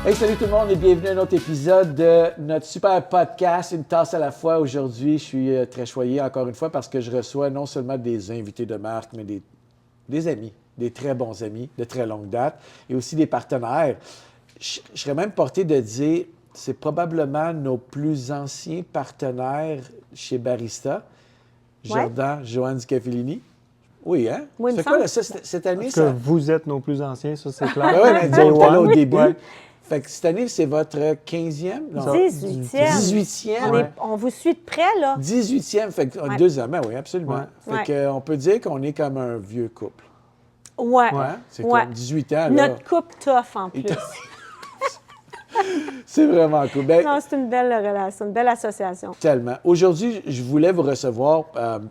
Hey, salut tout le monde et bienvenue à un autre épisode de notre super podcast, Une tasse à la fois. Aujourd'hui, je suis très choyé encore une fois parce que je reçois non seulement des invités de marque, mais des amis, des très bons amis de très longue date et aussi des partenaires. Je serais même porté de dire, c'est probablement nos plus anciens partenaires chez Barista, Jordan, Joanne Scafellini. Oui, hein? Oui, c'est quoi, là, cette année? Parce que vous êtes nos plus anciens, ça c'est clair. Oui, mais disons, on était là au début. Ouais. Fait que cette année, c'est votre 15e? Non, 18e. 18e. On vous suit de près, là. 18e, fait que 2 ans, ben oui, absolument. Ouais. Fait qu'on peut dire qu'on est comme un vieux couple. Ouais. Hein? C'est Ouais. comme 18 ans, là. Notre couple tough, en plus. C'est vraiment cool. Ben, Non, c'est une belle relation, une belle association. tellement. Aujourd'hui, je voulais vous recevoir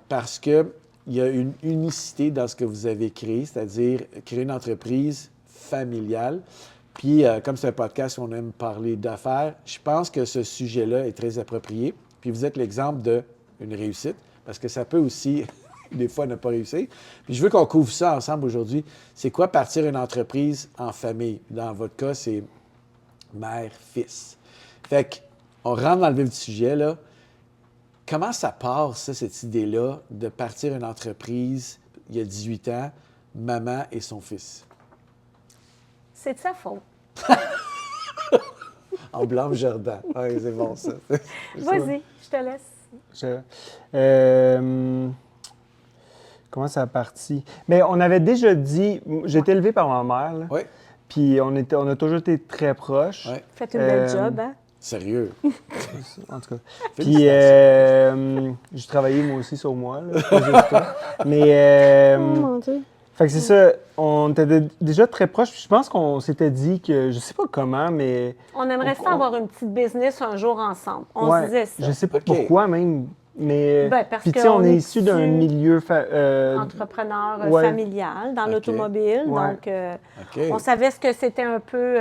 parce qu'il y a une unicité dans ce que vous avez créé, c'est-à-dire créer une entreprise familiale. Puis, comme c'est un podcast où on aime parler d'affaires, je pense que ce sujet-là est très approprié. Puis, vous êtes l'exemple d'une réussite, parce que ça peut aussi, des fois, ne pas réussir. Puis, je veux qu'on couvre ça ensemble aujourd'hui. C'est quoi partir une entreprise en famille? Dans votre cas, c'est mère-fils. Fait qu'on rentre dans le vif du sujet, là. Comment ça part, ça, cette idée-là, de partir une entreprise, il y a 18 ans, maman et son fils? C'est de sa faute. En blanc, Jordan. Oui, c'est bon, ça. Vas-y, je te laisse. Comment ça a parti? Mais on avait déjà dit, j'ai été élevé par ma mère, là, Oui, puis on a toujours été très proches. oui. Faites une belle job, hein? Sérieux. En tout cas. Puis Félicitations. j'ai travaillé moi aussi sur moi, là, pas juste toi. Mais Oh mon Dieu. fait que c'est ça, on était déjà très proches. Puis je pense qu'on s'était dit que, je sais pas comment, mais On aimerait ça avoir une petite business un jour ensemble. On ouais, se disait ça. je sais pas OK. pourquoi même, mais Ben, parce puis tu sais, qu'on on est est issu d'un issu milieu Entrepreneur ouais. familial dans OK. l'automobile. Ouais. Donc, OK. on savait ce que c'était un peu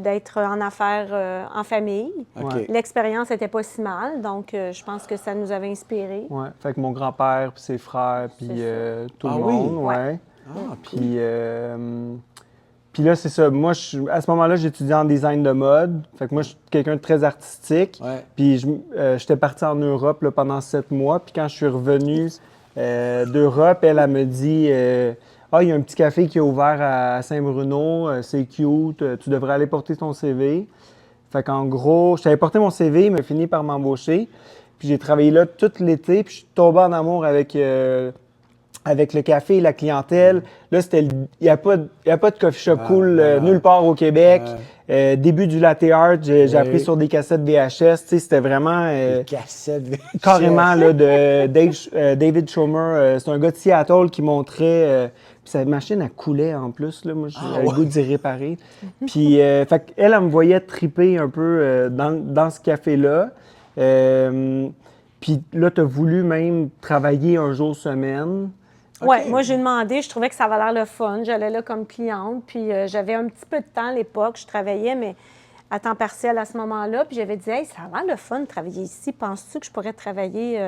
d'être en affaires en famille. OK. Ouais. L'expérience n'était pas si mal, donc je pense que ça nous avait inspirés. Ouais, fait que mon grand-père, puis ses frères, puis C'est tout Ah le oui? monde, ouais. Ah, Puis là, c'est ça. Moi, à ce moment-là, j'étudiais en design de mode. Fait que moi, je suis quelqu'un de très artistique. ouais. Puis j'étais parti en Europe là, pendant 7 mois. Puis quand je suis revenu d'Europe, elle me dit ah, il y a un petit café qui est ouvert à Saint-Bruno, c'est cute, tu devrais aller porter ton CV. Fait qu'en gros, j'avais porté mon CV, il m'a fini par m'embaucher. Puis j'ai travaillé là tout l'été, puis je suis tombé en amour avec le café et la clientèle. Là, il n'y a pas de coffee shop cool nulle part au Québec. Début du latte art, j'ai appris sur des cassettes VHS. Tu sais, c'était vraiment Cassette. carrément là, de David Schomer. C'est un gars de Seattle qui montrait... puis sa machine, elle coulait en plus. Là. Moi, j'avais le goût d'y réparer. Puis, fait elle me voyait triper un peu dans ce café-là. Puis là, tu as voulu même travailler un jour semaine. Oui, OK. moi, j'ai demandé, je trouvais que ça avait l'air le fun. J'allais là comme cliente, puis j'avais un petit peu de temps à l'époque. Je travaillais, mais à temps partiel à ce moment-là. Puis j'avais dit, hey, ça a l'air le fun de travailler ici. Penses-tu que je pourrais travailler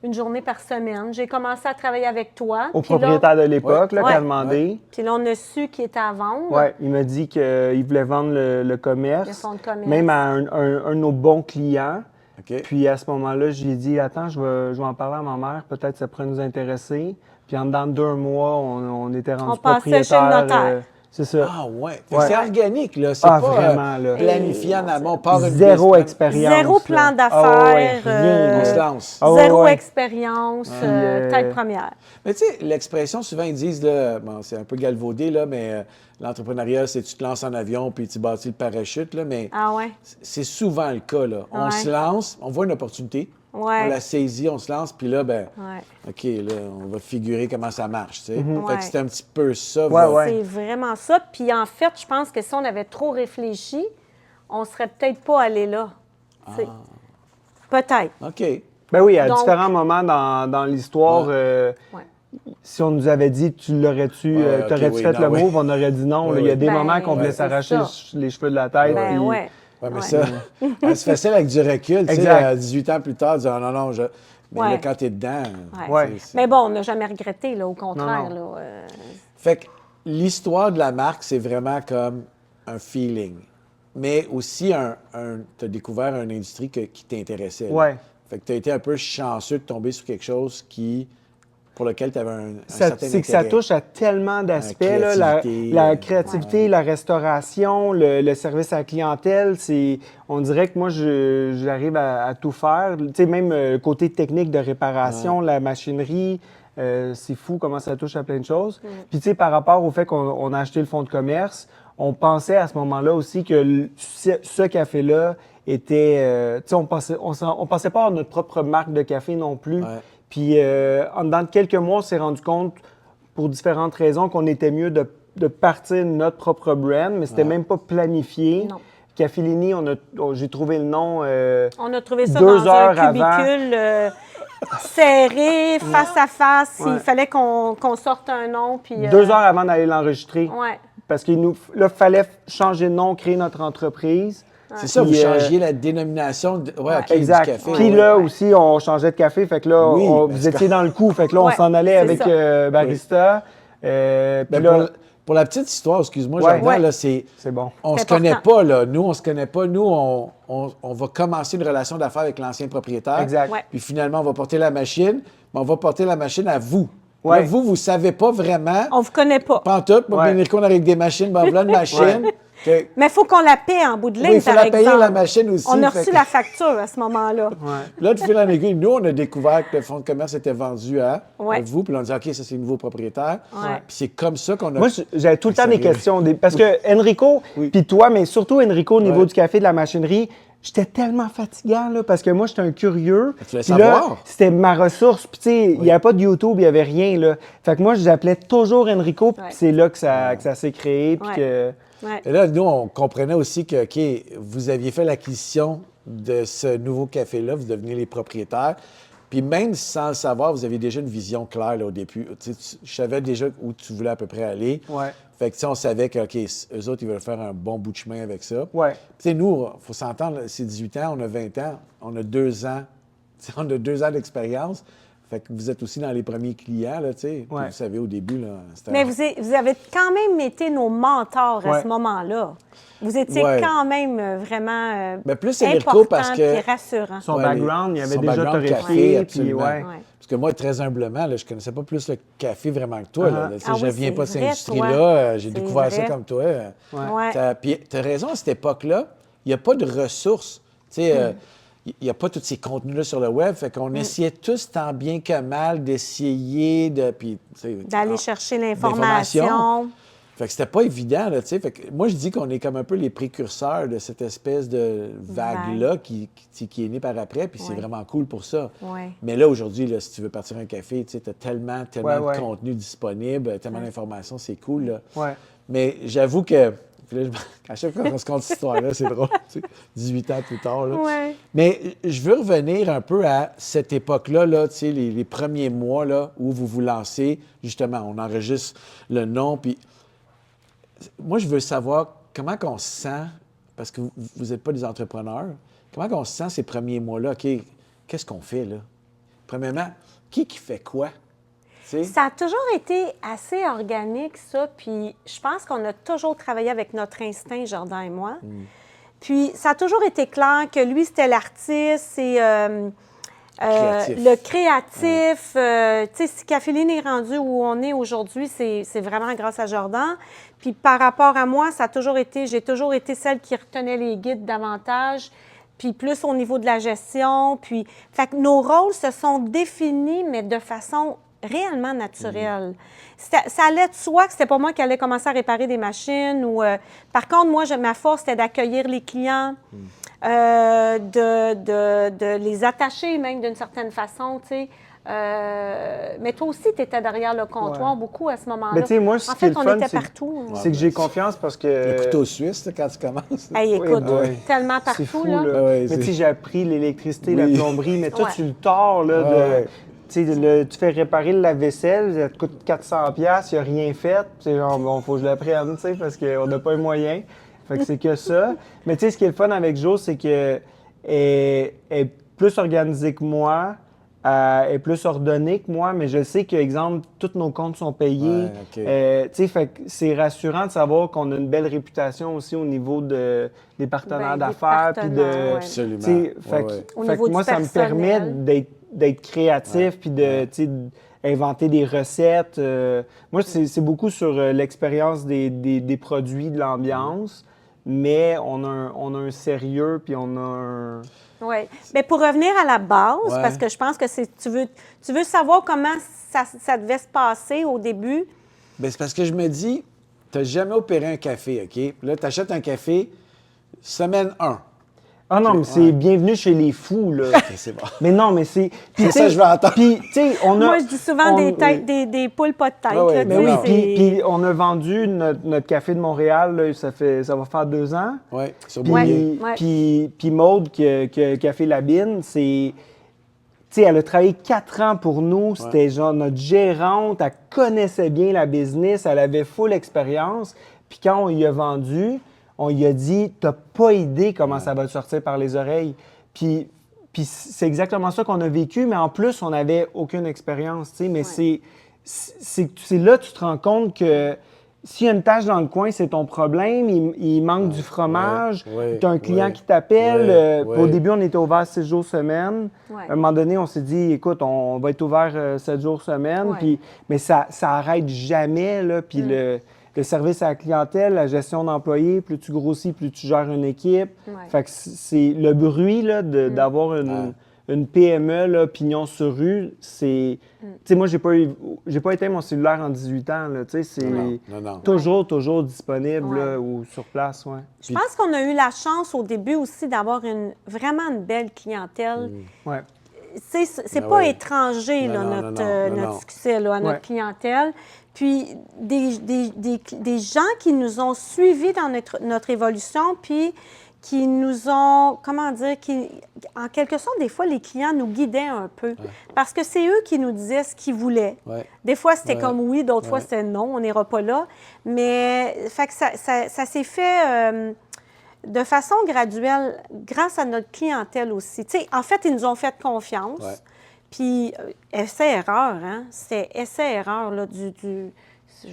une journée par semaine? J'ai commencé à travailler avec toi. Au puis là- propriétaire de l'époque, là, Ouais. qui a demandé. Puis là, on a su qu'il était à vendre. Ouais, il m'a dit qu'il voulait vendre le commerce, Le fonds de commerce. même à un de nos bons clients. OK. Puis à ce moment-là, j'ai dit, attends, je vais en parler à ma mère, peut-être ça pourrait nous intéresser. Puis en dedans de 2 mois, on était rendu On passait propriétaire. chez le notaire. C'est ça. Ah, ouais. Fait que Ouais. c'est organique, là. C'est Ah, pas vraiment, là. planifié en amont. Part une Zéro business expérience. Zéro plan là. d'affaires. Ah ouais, rien, On se là. lance. Ah Zéro ouais. expérience, Puis, tête première. Mais tu sais, l'expression, souvent, ils disent, là, bon, c'est un peu galvaudé, là, mais l'entrepreneuriat, c'est tu te lances en avion puis tu bâtis le parachute, là, mais Ah ouais? c'est souvent le cas, là. On Ouais. se lance, on voit une opportunité, Ouais. on la saisit, on se lance, puis là, ben, Ouais. OK, là, on va figurer comment ça marche, tu sais. Fait Ouais. que c'est un petit peu ça. Ouais, votre- ouais. C'est vraiment ça. Puis en fait, je pense que si on avait trop réfléchi, on serait peut-être pas allé là. Tu sais. Peut-être. OK. Ben oui, à Donc- différents moments dans l'histoire, Ouais. si on nous avait dit, t'aurais-tu Ouais, t'aurais-tu oui, fait non, le oui. move, on aurait dit non. Ouais, là. Il y a ouais. des Ben, moments qu'on voulait c'est s'arracher ça. les cheveux de la tête. Ben puis- ouais. Ouais, mais Ouais. ça, c'est facile avec du recul, tu sais, Exact. 18 ans plus tard, de dire, ah, non, non, mais Ouais. là, quand t'es dedans, Ouais. Ouais. Mais bon, on n'a jamais regretté, là, au contraire. Non, Là, Fait que l'histoire de la marque, c'est vraiment comme un feeling. mais aussi tu as découvert une industrie qui t'intéressait. là. Ouais. Fait que tu as été un peu chanceux de tomber sur quelque chose pour lequel tu avais un certain C'est que ça intérêt. touche à tellement d'aspects, là, créativité, la créativité, la restauration, le service à la clientèle. On dirait que moi, j'arrive à tout faire. Tu sais, même côté technique de réparation, la machinerie, c'est fou comment ça touche à plein de choses. Puis, tu sais, par rapport au fait qu'on a acheté le fonds de commerce, on pensait à ce moment-là aussi que ce café-là était... tu sais, on pensait pas avoir notre propre marque de café non plus. Ouais. Puis, en dedans de quelques mois, on s'est rendu compte, pour différentes raisons, qu'on était mieux de partir notre propre brand, mais c'était même pas planifié. Non. Cafellini, j'ai trouvé le nom. On a trouvé ça 2 dans un heures avant. cubicule serré, face à face. Ouais. Il fallait qu'on sorte un nom. Puis, 2 heures avant d'aller l'enregistrer. Ouais. Parce qu'il fallait changer de nom, créer notre entreprise. C'est ça, vous Puis, changiez la dénomination Exact. du café. Puis ouais. là aussi, on changeait de café. Fait que là, Oui, vous étiez dans le coup. Fait que là, on Ouais, s'en allait c'est avec ça. Barista. Puis Ben, là, pour la petite histoire, excuse-moi, Ouais. Jordan, Ouais. là, c'est bon. on se C'est connaît important. pas, là. Nous, on se connaît pas. Nous, on va commencer une relation d'affaires avec l'ancien propriétaire. Exact. Ouais. Puis finalement, on va porter la machine, mais on va porter la machine à vous. Ouais. Là, vous savez pas vraiment. On ne vous connaît pas. Pantoute, moi, Ouais. Enrico, on arrive avec des machines, ben voilà une machine. Que- Mais il faut qu'on la paie en bout de ligne, Oui, il faut par la payer, exemple. la machine aussi, On a fait reçu que- la facture à ce moment-là. Là, de fil en aiguille, nous, on a découvert que le fonds de commerce était vendu à Ouais. vous, puis là, on dit, OK, ça, c'est le nouveau propriétaire. Ouais. Puis c'est comme ça qu'on a. Moi, j'avais tout le temps des Sérieux. questions. Parce que Enrico, Oui. puis toi, mais surtout Enrico au niveau Ouais. du café, de la machinerie, j'étais tellement fatigant, là, parce que moi, j'étais un curieux. Tu voulais Puis là, savoir. c'était ma ressource. Puis, tu sais, il n'y avait pas de YouTube, il n'y avait rien, là. Fait que moi, j'appelais toujours Enrico, puis Ouais. c'est là que ça s'est créé, puis Ouais. que... Ouais. Et là, nous, on comprenait aussi que, OK, vous aviez fait l'acquisition de ce nouveau café-là, vous deveniez les propriétaires. Puis même sans le savoir, vous aviez déjà une vision claire là, au début. Tu sais, je savais déjà où tu voulais à peu près aller. Ouais. Fait que, tu sais, on savait que, OK, eux autres, ils veulent faire un bon bout de chemin avec ça. Ouais. Tu sais, nous, il faut s'entendre, là, c'est 18 ans, on a 20 ans, on a 2 ans. Tu sais, on a 2 ans d'expérience. Fait que vous êtes aussi dans les premiers clients, là, tu sais. Puis Ouais. vous savez, au début, là, c'était... Mais vous avez quand même été nos mentors à Ouais. ce moment-là. Vous étiez Ouais. quand même vraiment Ben, plus Enrico, important parce que- puis rassurant. Son Ouais, background, il y avait son déjà background torréfié, café, puis absolument. ouais. Ouais. Parce que moi, très humblement, là, je connaissais pas plus le café vraiment que toi. Là. Tu sais, Ah je oui, viens c'est pas de cette vrai, industrie-là. toi. J'ai C'est découvert ça vrai. comme toi. Ouais. Puis tu as raison, à cette époque-là, il n'y a pas de ressources. Tu sais, il n'y a pas tous ces contenus-là sur le web. Fait qu'on essayait tous, tant bien que mal, d'essayer de... Puis, tu sais, D'aller chercher d'information. l'information. Fait que c'était pas évident, là, tu sais. Fait que moi, je dis qu'on est comme un peu les précurseurs de cette espèce de vague-là qui est née par après, puis c'est Ouais. vraiment cool pour ça. Ouais. Mais là, aujourd'hui, là, si tu veux partir un café, tu as tellement Ouais. de contenu disponible, tellement d'informations, c'est cool, là. Ouais. Mais j'avoue que, puis là, à chaque fois qu'on se compte cette histoire-là, c'est drôle, tu sais, 18 ans plus tard, là. Ouais. Mais je veux revenir un peu à cette époque-là, là, tu sais, les premiers mois là, où vous vous lancez. Justement, on enregistre le nom. Puis moi, je veux savoir comment on se sent, parce que vous n'êtes pas des entrepreneurs, comment on se sent ces premiers mois-là? OK, qu'est-ce qu'on fait, là? Premièrement, qui fait quoi? Tu sais? Ça a toujours été assez organique, ça. Puis je pense qu'on a toujours travaillé avec notre instinct, Jordan et moi. Puis ça a toujours été clair que lui, c'était l'artiste, c'est Créatif. le créatif. Tu sais, si Caféline est rendu où on est aujourd'hui, c'est vraiment grâce à Jordan. Puis par rapport à moi, j'ai toujours été celle qui retenait les guides davantage, puis plus au niveau de la gestion. Puis, fait que nos rôles se sont définis, mais de façon réellement naturelle. Ça allait de soi que c'était pas moi qui allais commencer à réparer des machines. Par contre, moi, ma force, c'était d'accueillir les clients, de les attacher même d'une certaine façon, tu sais. Mais toi aussi, tu étais derrière le comptoir beaucoup à ce moment-là. Mais tu sais, moi, ce en qui est fait, le on fun, était c'est- partout. C'est que j'ai confiance parce que... Le couteau suisse, là, quand tu commences. Hey, écoute, ouais. tellement C'est partout, fou, là. là. Ouais, mais c'est- tu sais, j'ai appris l'électricité, Oui. la plomberie, mais toi, Ouais. tu le tords, là, Ouais. Tu sais, tu fais réparer le lave-vaisselle, ça te coûte 400$, il n'y a rien fait. C'est genre, bon, faut que je l'apprenne, tu sais, parce qu'on n'a pas les moyens. Fait que c'est que ça. Mais tu sais, ce qui est le fun avec Jo, c'est qu'elle est plus organisée que moi. est plus ordonnée que moi, mais je sais que, exemple, tous nos comptes sont payés. Ouais, OK. Tu sais, fait que c'est rassurant de savoir qu'on a une belle réputation aussi au niveau des partenaires Ben, des d'affaires. Puis de, partenaires, ouais. Absolument. tu sais, fait que- Ouais. Au fait niveau que moi, du ça me permet personnel. d'être créatif puis de, Ouais. tu sais, inventer des recettes. Moi, c'est beaucoup sur l'expérience des produits, de l'ambiance, mais on a un sérieux puis on a un... Oui. Mais pour revenir à la base, Ouais. parce que je pense que tu veux savoir comment ça devait se passer au début. Ben, c'est parce que je me dis, tu n'as jamais opéré un café, OK? Puis là, tu achètes un café, semaine 1. Ah non, mais c'est Ouais. bienvenue chez les fous, là. OK, c'est bon. Mais non, mais c'est... puis C'est ça tu sais- que je veux entendre. Puis, tu sais, on a... Moi, je dis souvent des, têtes, oui. des poules pas de tête. Ah ouais, là, mais tu sais, Oui, non. puis on a vendu notre café de Montréal, là, ça va faire 2 ans. Oui, sur Puis, Bouillé. Ouais. puis Maude qui a fait la bine, c'est... Tu sais, elle a travaillé 4 ans pour nous. C'était genre notre gérante. Elle connaissait bien la business. Elle avait full expérience. Puis quand on lui a vendu, on lui a dit « T'as pas idée comment ça va te sortir par les oreilles. » Puis c'est exactement ça qu'on a vécu, mais en plus, on n'avait aucune expérience, tu sais. Mais c'est là que tu te rends compte que s'il y a une tache dans le coin, c'est ton problème. Il manque du fromage. ouais, Tu as un client ouais, qui t'appelle. ouais, Au ouais. début, on était ouvert 6 jours semaine. Ouais. À un moment donné, on s'est dit, écoute, on va être ouvert 7 jours semaine. Ouais. Puis, mais ça arrête jamais, là. Puis le service à la clientèle, la gestion d'employés, plus tu grossis, plus tu gères une équipe. Ouais. Fait que c'est le bruit là, d'avoir une PME, là, pignon sur rue, c'est... Tu sais, moi, j'ai pas éteint mon cellulaire en 18 ans, là, tu sais, c'est Non. toujours disponible, Ouais. là, ou sur place, ouais. Je pense qu'on a eu la chance au début aussi d'avoir vraiment une belle clientèle. Ouais. C'est Ah pas ouais. étranger, là, Non, notre, non, notre non. succès là, à notre Ouais. clientèle. Puis des gens qui nous ont suivis dans notre évolution, puis qui nous ont, comment dire, en quelque sorte, des fois, les clients nous guidaient un peu. Parce que c'est eux qui nous disaient ce qu'ils voulaient. Ouais. Des fois, c'était Ouais. comme oui, d'autres fois, Ouais. c'était non, on n'ira pas là. Mais fait que ça s'est fait de façon graduelle grâce à notre clientèle aussi. Tu sais, en fait, ils nous ont fait confiance. Ouais. Puis, essai-erreur, hein? C'était essai-erreur, là, je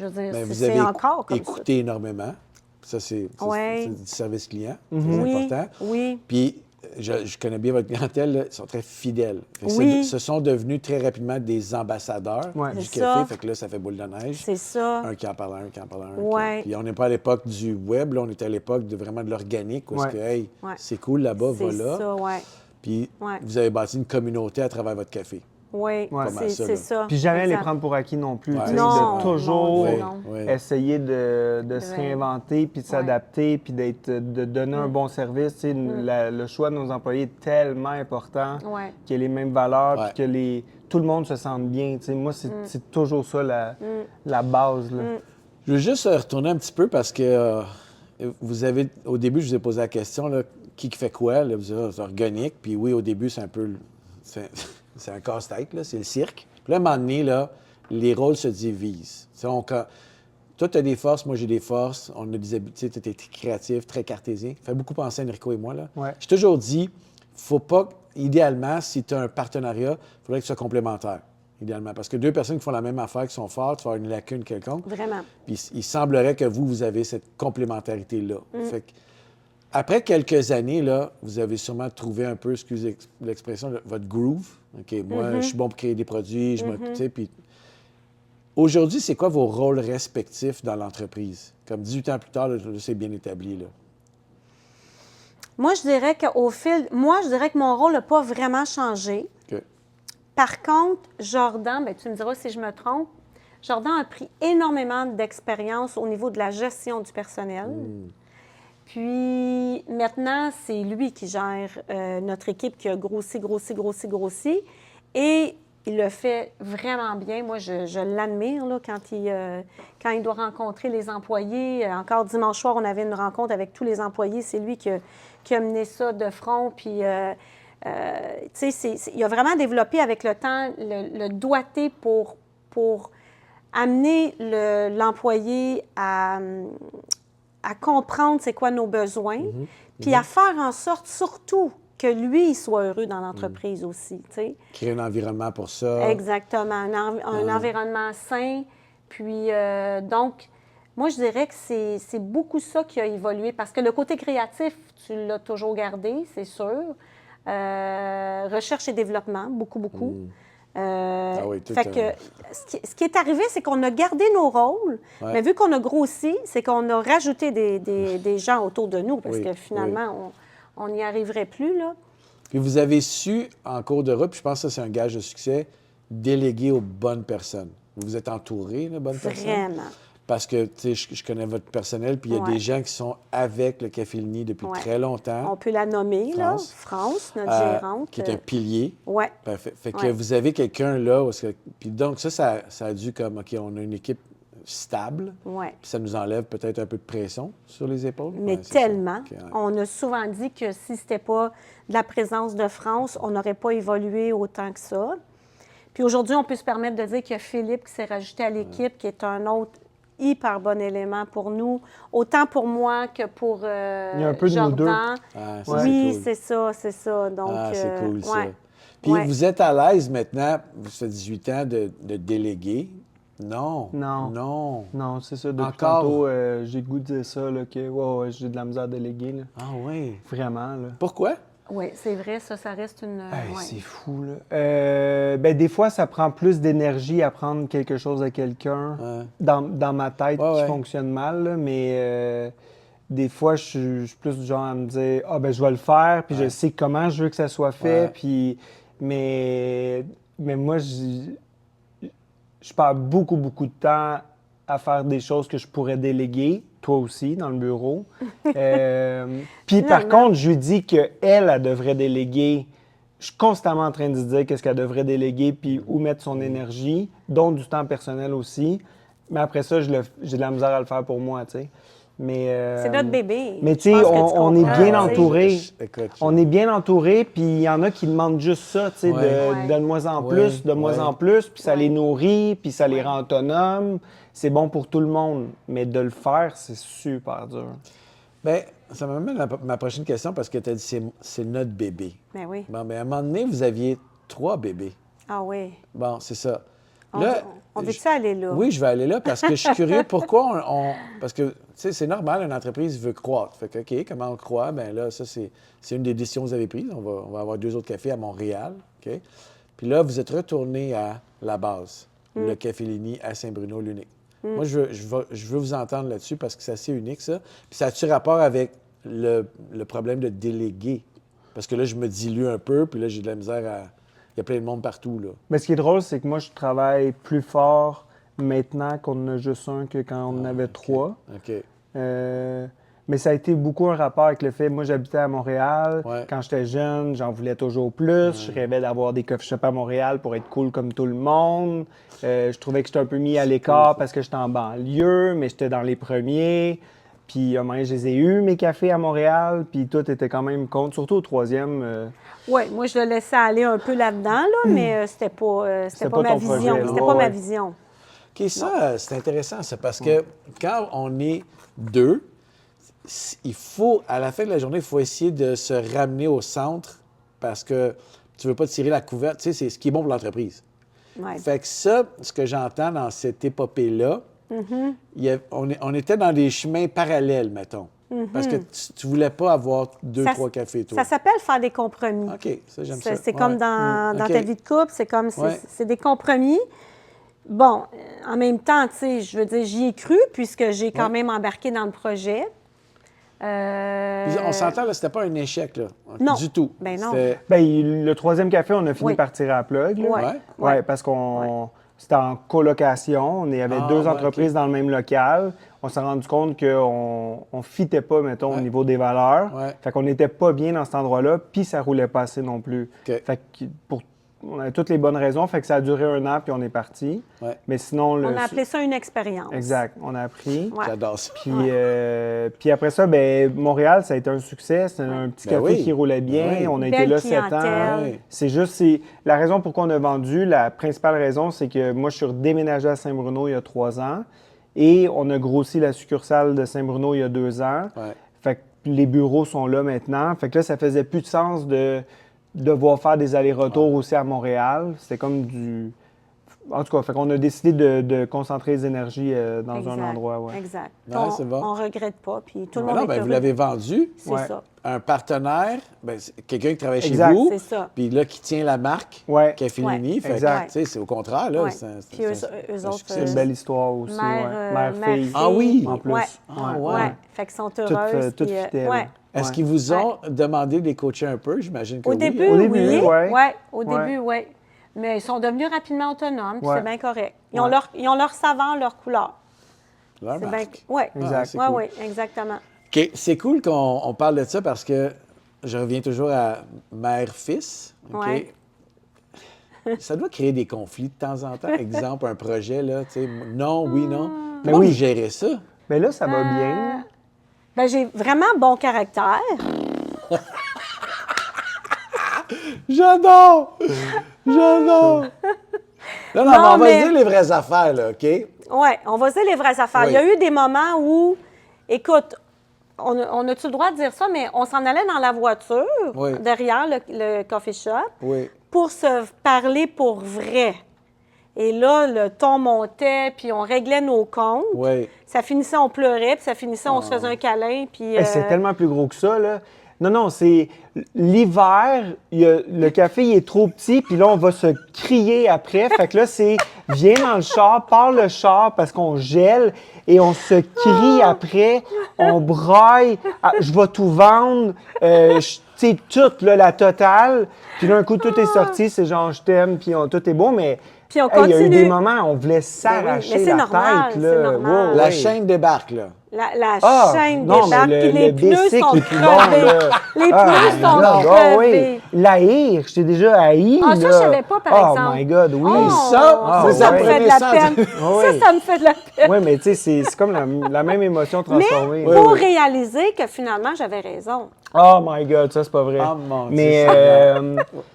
veux dire, Ben, vous c'est avez encore comme écouté énormément. Ça, c'est Ouais. du service client. ça. C'est Oui, important. oui. Puis, je connais bien votre clientèle, là, ils sont très fidèles. Fait que Oui. ce sont devenus très rapidement des ambassadeurs Ouais. du C'est café. ça. Fait que là, ça fait boule de neige. C'est ça. Un qui en parle à un, qui en parle à un. Ouais. Puis on n'est pas à l'époque du web, là, on était à l'époque de vraiment de l'organique, où est-ce Ouais. que, hey, Ouais. c'est cool là-bas, va C'est là. ça, oui. Puis Ouais. vous avez bâti une communauté à travers votre café. Oui, Ouais. Pas mal ça, c'est là. ça. Puis jamais les Exact. prendre pour acquis non plus, Ouais. tu sais, Non, de toujours mon Dieu, non. Ouais. essayer de se Ouais. réinventer, puis de s'adapter, puis de donner un bon service. Tu sais, le choix de nos employés est tellement important, Ouais. qu'il y ait les mêmes valeurs, Ouais. puis que tout le monde se sente bien. Tu sais, moi, c'est toujours ça la base, là. Je veux juste retourner un petit peu parce que vous avez, au début, je vous ai posé la question, là, qui fait quoi? Là, vous avez c'est organique. Puis oui, au début, c'est un peu, c'est un casse-tête, là, c'est le cirque. Puis là, à un moment donné, là, les rôles se divisent. Tu sais, toi, tu as des forces, moi, j'ai des forces. On a des habitudes, tu es créatif, très cartésien. Ça fait beaucoup penser à Enrico et moi, là. Ouais. J'ai toujours dit, faut pas, idéalement, si tu as un partenariat, il faudrait que ce soit complémentaire, idéalement. Parce que deux personnes qui font la même affaire, qui sont fortes, tu vas avoir une lacune quelconque. Vraiment. Puis il semblerait que vous avez cette complémentarité-là. Fait que, après quelques années, là, vous avez sûrement trouvé un peu, excusez l'expression, votre groove. OK, moi, je suis bon pour créer des produits, tu sais, puis aujourd'hui, c'est quoi vos rôles respectifs dans l'entreprise? Comme 18 ans plus tard, là, c'est bien établi, là. Moi, je dirais que mon rôle n'a pas vraiment changé. OK. Par contre, Jordan, bien, tu me diras si je me trompe, Jordan a pris énormément d'expérience au niveau de la gestion du personnel. Puis maintenant, c'est lui qui gère notre équipe qui a grossi. Et il le fait vraiment bien. Moi, je l'admire là, quand il doit rencontrer les employés. Encore dimanche soir, on avait une rencontre avec tous les employés. C'est lui qui a mené ça de front. Puis, tu sais, il a vraiment développé avec le temps le doigté pour amener l'employé à comprendre c'est quoi nos besoins, puis à faire en sorte, surtout, que lui, il soit heureux dans l'entreprise aussi, tu sais. Créer un environnement pour ça. Exactement, un environnement sain. Puis, donc, moi, je dirais que c'est beaucoup ça qui a évolué, parce que le côté créatif, tu l'as toujours gardé, c'est sûr. Recherche et développement, beaucoup, beaucoup. Oui, tout fait que ce qui est arrivé, c'est qu'on a gardé nos rôles, mais vu qu'on a grossi, c'est qu'on a rajouté des gens autour de nous, parce que finalement, on n'y arriverait plus, là. Puis vous avez su, en cours de route, puis je pense que ça, c'est un gage de succès, déléguer aux bonnes personnes. Vous vous êtes entouré de bonnes personnes? Vraiment. Parce que, tu sais, je connais votre personnel, puis il y a des gens qui sont avec le Café-Lini depuis très longtemps. On peut la nommer, France, notre gérante. Qui est un pilier. Oui. Parfait. Fait que vous avez quelqu'un là, puis donc ça a dû comme, OK, on a une équipe stable, oui. Puis ça nous enlève peut-être un peu de pression sur les épaules. Mais tellement. Okay, on a souvent dit que si c'était pas de la présence de France, on n'aurait pas évolué autant que ça. Puis aujourd'hui, on peut se permettre de dire qu'il y a Philippe qui s'est rajouté à l'équipe, qui est un autre hyper bon élément pour nous, autant pour moi que pour Il y a un peu Jordan. De nous deux. Oui, cool. c'est ça. Donc, c'est cool, ça. Puis vous êtes à l'aise maintenant, vous faites 18 ans, de déléguer. Non. Non, c'est ça. Depuis Encore? tantôt, j'ai le goût de dire ça, là, que j'ai de la misère à déléguer. Là. Ah oui? Vraiment, là. Pourquoi? Oui, c'est vrai, ça reste une... C'est fou, là. Des fois, ça prend plus d'énergie à prendre quelque chose à quelqu'un dans ma tête qui fonctionne mal, là, mais des fois, je suis plus du genre à me dire « Ah, je vais le faire, puis je sais comment je veux que ça soit fait, puis... » Mais moi, je perds beaucoup, beaucoup de temps à faire des choses que je pourrais déléguer, toi aussi, dans le bureau. Puis par contre, je lui dis qu'elle, elle devrait déléguer. Je suis constamment en train de se dire qu'est-ce qu'elle devrait déléguer puis où mettre son énergie, dont du temps personnel aussi. Mais après ça, j'ai de la misère à le faire pour moi, tu sais. Mais, c'est notre bébé. Mais tu sais, on est bien entouré. On est bien entouré, puis il y en a qui demandent juste ça, tu sais, de moins en plus, de moins en plus, puis ça les nourrit, puis ça les rend autonomes. C'est bon pour tout le monde, mais de le faire, c'est super dur. Bien, ça m'amène à ma prochaine question, parce que tu as dit c'est notre bébé. Ben oui. Bon, mais à un moment donné, vous aviez 3 bébés. Ah oui. Bon, c'est ça. Là, on veut-tu aller là? Oui, je vais aller là parce que je suis curieux pourquoi parce que, tu sais, c'est normal, une entreprise veut croître. Fait que, OK, comment on croît? Bien là, ça, c'est une des décisions que vous avez prises. On va avoir 2 autres cafés à Montréal, OK? Puis là, vous êtes retourné à la base, le Café-Lini à Saint-Bruno, l'unique. Moi, je veux vous entendre là-dessus parce que c'est assez unique, ça. Puis ça a-tu rapport avec le problème de déléguer? Parce que là, je me dilue un peu, puis là, j'ai de la misère à... Il y a plein de monde partout, là. Mais ce qui est drôle, c'est que moi, je travaille plus fort maintenant qu'on en a juste un que quand on en avait 3. OK. Mais ça a été beaucoup un rapport avec le fait, moi, j'habitais à Montréal. Quand j'étais jeune, j'en voulais toujours plus. Je rêvais d'avoir des coffee shops à Montréal pour être cool comme tout le monde. Je trouvais que j'étais un peu mis à l'écart parce que j'étais en banlieue, mais j'étais dans les premiers. Puis, à un moment donné, je les ai eus, mes cafés à Montréal, puis tout était quand même contre, surtout au 3e. Oui, moi, je le laissais aller un peu là-dedans, là, mais c'était pas ma vision. C'était pas ma vision. OK, ça, c'est intéressant, ça, parce que quand on est 2, il faut, à la fin de la journée, il faut essayer de se ramener au centre parce que tu veux pas tirer la couverte. Tu sais, c'est ce qui est bon pour l'entreprise. Ouais. Fait que ça, ce que j'entends dans cette épopée-là, on était dans des chemins parallèles, mettons. Parce que tu voulais pas avoir 2-3 cafés, toi. Ça s'appelle faire des compromis. OK, ça, j'aime ça. C'est comme dans ta vie de couple, c'est des compromis. Bon, en même temps, tu sais, je veux dire, j'y ai cru puisque j'ai quand même embarqué dans le projet. On s'entend, là, c'était pas un échec, là. Non. Du tout. Ben non. Le 3e café, on a fini par tirer à la plug. Oui, parce qu'on... C'était en colocation. On avait 2 entreprises dans le même local. On s'est rendu compte qu'on ne fitait pas, mettons, au niveau des valeurs. Fait qu'on n'était pas bien dans cet endroit-là, puis ça roulait pas assez non plus. Fait que on avait toutes les bonnes raisons. Fait que ça a duré 1 an, puis on est parti. Mais sinon... On a appelé ça une expérience. Exact. On a appris. J'adore ça. Puis après ça, Montréal, ça a été un succès. C'était un petit café qui roulait bien. On a été là 7 ans. C'est juste... La raison pourquoi on a vendu, la principale raison, c'est que moi, je suis redéménagé à Saint-Bruno il y a 3 ans. Et on a grossi la succursale de Saint-Bruno il y a 2 ans. Fait que les bureaux sont là maintenant. Fait que là, ça faisait plus de sens de devoir faire des allers-retours aussi à Montréal. C'était comme du... En tout cas, fait qu'on a décidé de concentrer les énergies dans un endroit. Ouais. Exact. Ouais, On c'est bon. ne regrette pas, puis tout le Ben monde non, est ben, vous heureux. l'avez vendu. C'est Ouais. ça. Un partenaire, ben, c'est quelqu'un qui travaille Exact. chez vous, C'est ça. puis là, qui tient la marque, Ouais. Cafellini. Ouais. Fait que, Exact. tu sais, c'est au contraire, là. Ouais. C'est Puis eux autres, C'est une belle histoire aussi. mère, Mère-fille. Ah oui? En plus. Ouais. Ah, Ouais. ouais. Fait qu'ils sont Tout, heureuses. tout puis, fidèle. ouais. Est-ce Ouais. qu'ils vous ont demandé de les coacher un peu? J'imagine que Au oui. début, Au début, oui. ouais. Ouais, au Ouais. début, oui. Mais ils sont devenus rapidement autonomes, puis Ouais. c'est bien correct. Ils ont Ouais. leur savant, leur couleur. Leur C'est bien... marque. Oui, Exact. c'est oui, cool. oui, exactement. OK. C'est cool qu'on parle de ça parce que je reviens toujours à mère-fils. OK? Ouais. Ça doit créer des conflits de temps en temps. Exemple, un projet, là, tu sais, non, oui, non. Mais Comment oui. vous gérez ça? Mais là, ça va bien. Ben, j'ai vraiment bon caractère. J'adore! J'adore! Non, non, mais on va mais- se dire les vraies affaires, là, OK? Oui, on va se dire les vraies affaires. Oui. Il y a eu des moments où, écoute, on a-tu le droit de dire ça, mais on s'en allait dans la voiture, Oui. derrière le coffee shop, Oui. pour se parler pour vrai. Et là, le ton montait, puis on réglait nos comptes. Oui. Ça finissait, on pleurait, puis ça finissait, on se faisait un câlin, puis... Hey, c'est tellement plus gros que ça, là. Non, non, c'est l'hiver, le café il est trop petit, puis là, on va se crier après. Fait que là, c'est viens dans le char, pars le char parce qu'on gèle et on se crie après, on braille, ah, je vais tout vendre, tu sais, tout, là, la totale. Puis là, un coup, tout est sorti, c'est genre je t'aime, puis tout est beau, mais Puis on hey, il y a eu continue. des moments où on voulait s'arracher mais c'est la normal, tête. c'est Là. normal. Wow, La ouais. chaîne débarque, là. La Ah, chaîne non, débarque, mais puis les le pneus basic sont est plus long, crevés. là. Les Ah, pneus my sont God, ah oui. crevés. L'haïr, je t'ai déjà haï. Ah, ça, là. je savais pas, par exemple. Oh my God, oui. Oh, ça, Ah, vous ça me ouais. fait de apprenez la ça. peine. Ah, oui. Ça me fait de la peine. Oui, mais tu sais, c'est comme la même émotion transformée. Mais pour réaliser que finalement, j'avais raison. Oh my God, ça, c'est pas vrai. Oh, mon Dieu, mais Seigneur.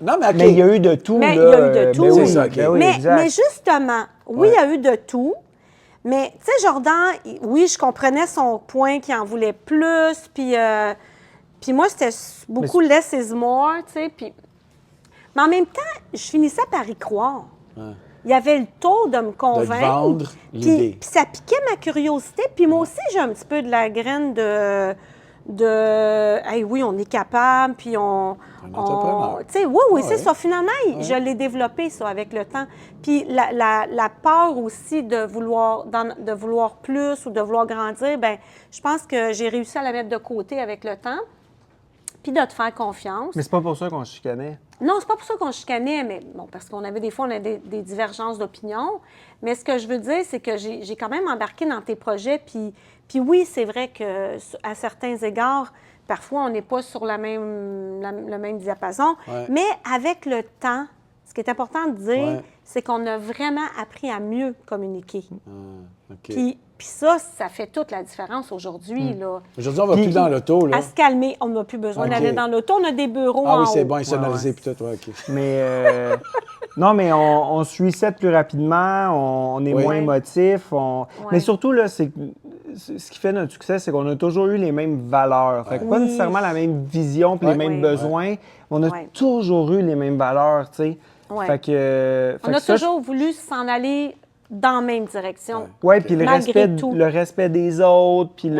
Non, mais OK. mais il y a eu de tout, Mais là. il y a eu de tout. Ben oui, C'est ça, OK. ben oui, mais, exact. mais justement, oui, il y a eu de tout. Mais, tu sais, Jordan, oui, je comprenais son point qu'il en voulait plus. Puis moi, c'était beaucoup less is more, tu sais. Mais en même temps, je finissais par y croire. Il y avait le taux de me convaincre. vendre l'idée. Puis ça piquait ma curiosité. Puis moi aussi, j'ai un petit peu de la graine hey, oui, on est capable, puis Un entrepreneur. tu sais, oui, Ouais. c'est ça. Finalement, je l'ai développé, ça, avec le temps. Puis la peur aussi de vouloir plus ou de vouloir grandir, bien, je pense que j'ai réussi à la mettre de côté avec le temps, puis de te faire confiance. Mais c'est pas pour ça qu'on se chicanait. Non, c'est pas pour ça qu'on chicanait, mais bon, parce qu'on avait des fois, on a des divergences d'opinion. Mais ce que je veux dire, c'est que j'ai quand même embarqué dans tes projets. Puis oui, c'est vrai que à certains égards, parfois, on n'est pas sur le même diapason. Ouais. Mais avec le temps, ce qui est important de dire, Ouais. c'est qu'on a vraiment appris à mieux communiquer. OK. Puis ça fait toute la différence aujourd'hui, là. Aujourd'hui, on va plus dans l'auto, là. À se calmer, on n'a plus besoin OK. d'aller dans l'auto, on a des bureaux Ah en oui, c'est haut. bon, insonorisé puis tout, ouais, OK. Mais non, mais on se reset plus rapidement, on est Oui. moins émotif. Mais surtout, là, ce qui fait notre succès, c'est qu'on a toujours eu les mêmes valeurs. Fait que pas Oui. nécessairement la même vision puis les Ouais. mêmes Oui. besoins, mais on a Ouais. toujours eu les mêmes valeurs, tu sais. Ouais. Fait que On a ça, toujours voulu s'en aller dans la même direction. Oui, puis Malgré tout. le respect des autres, puis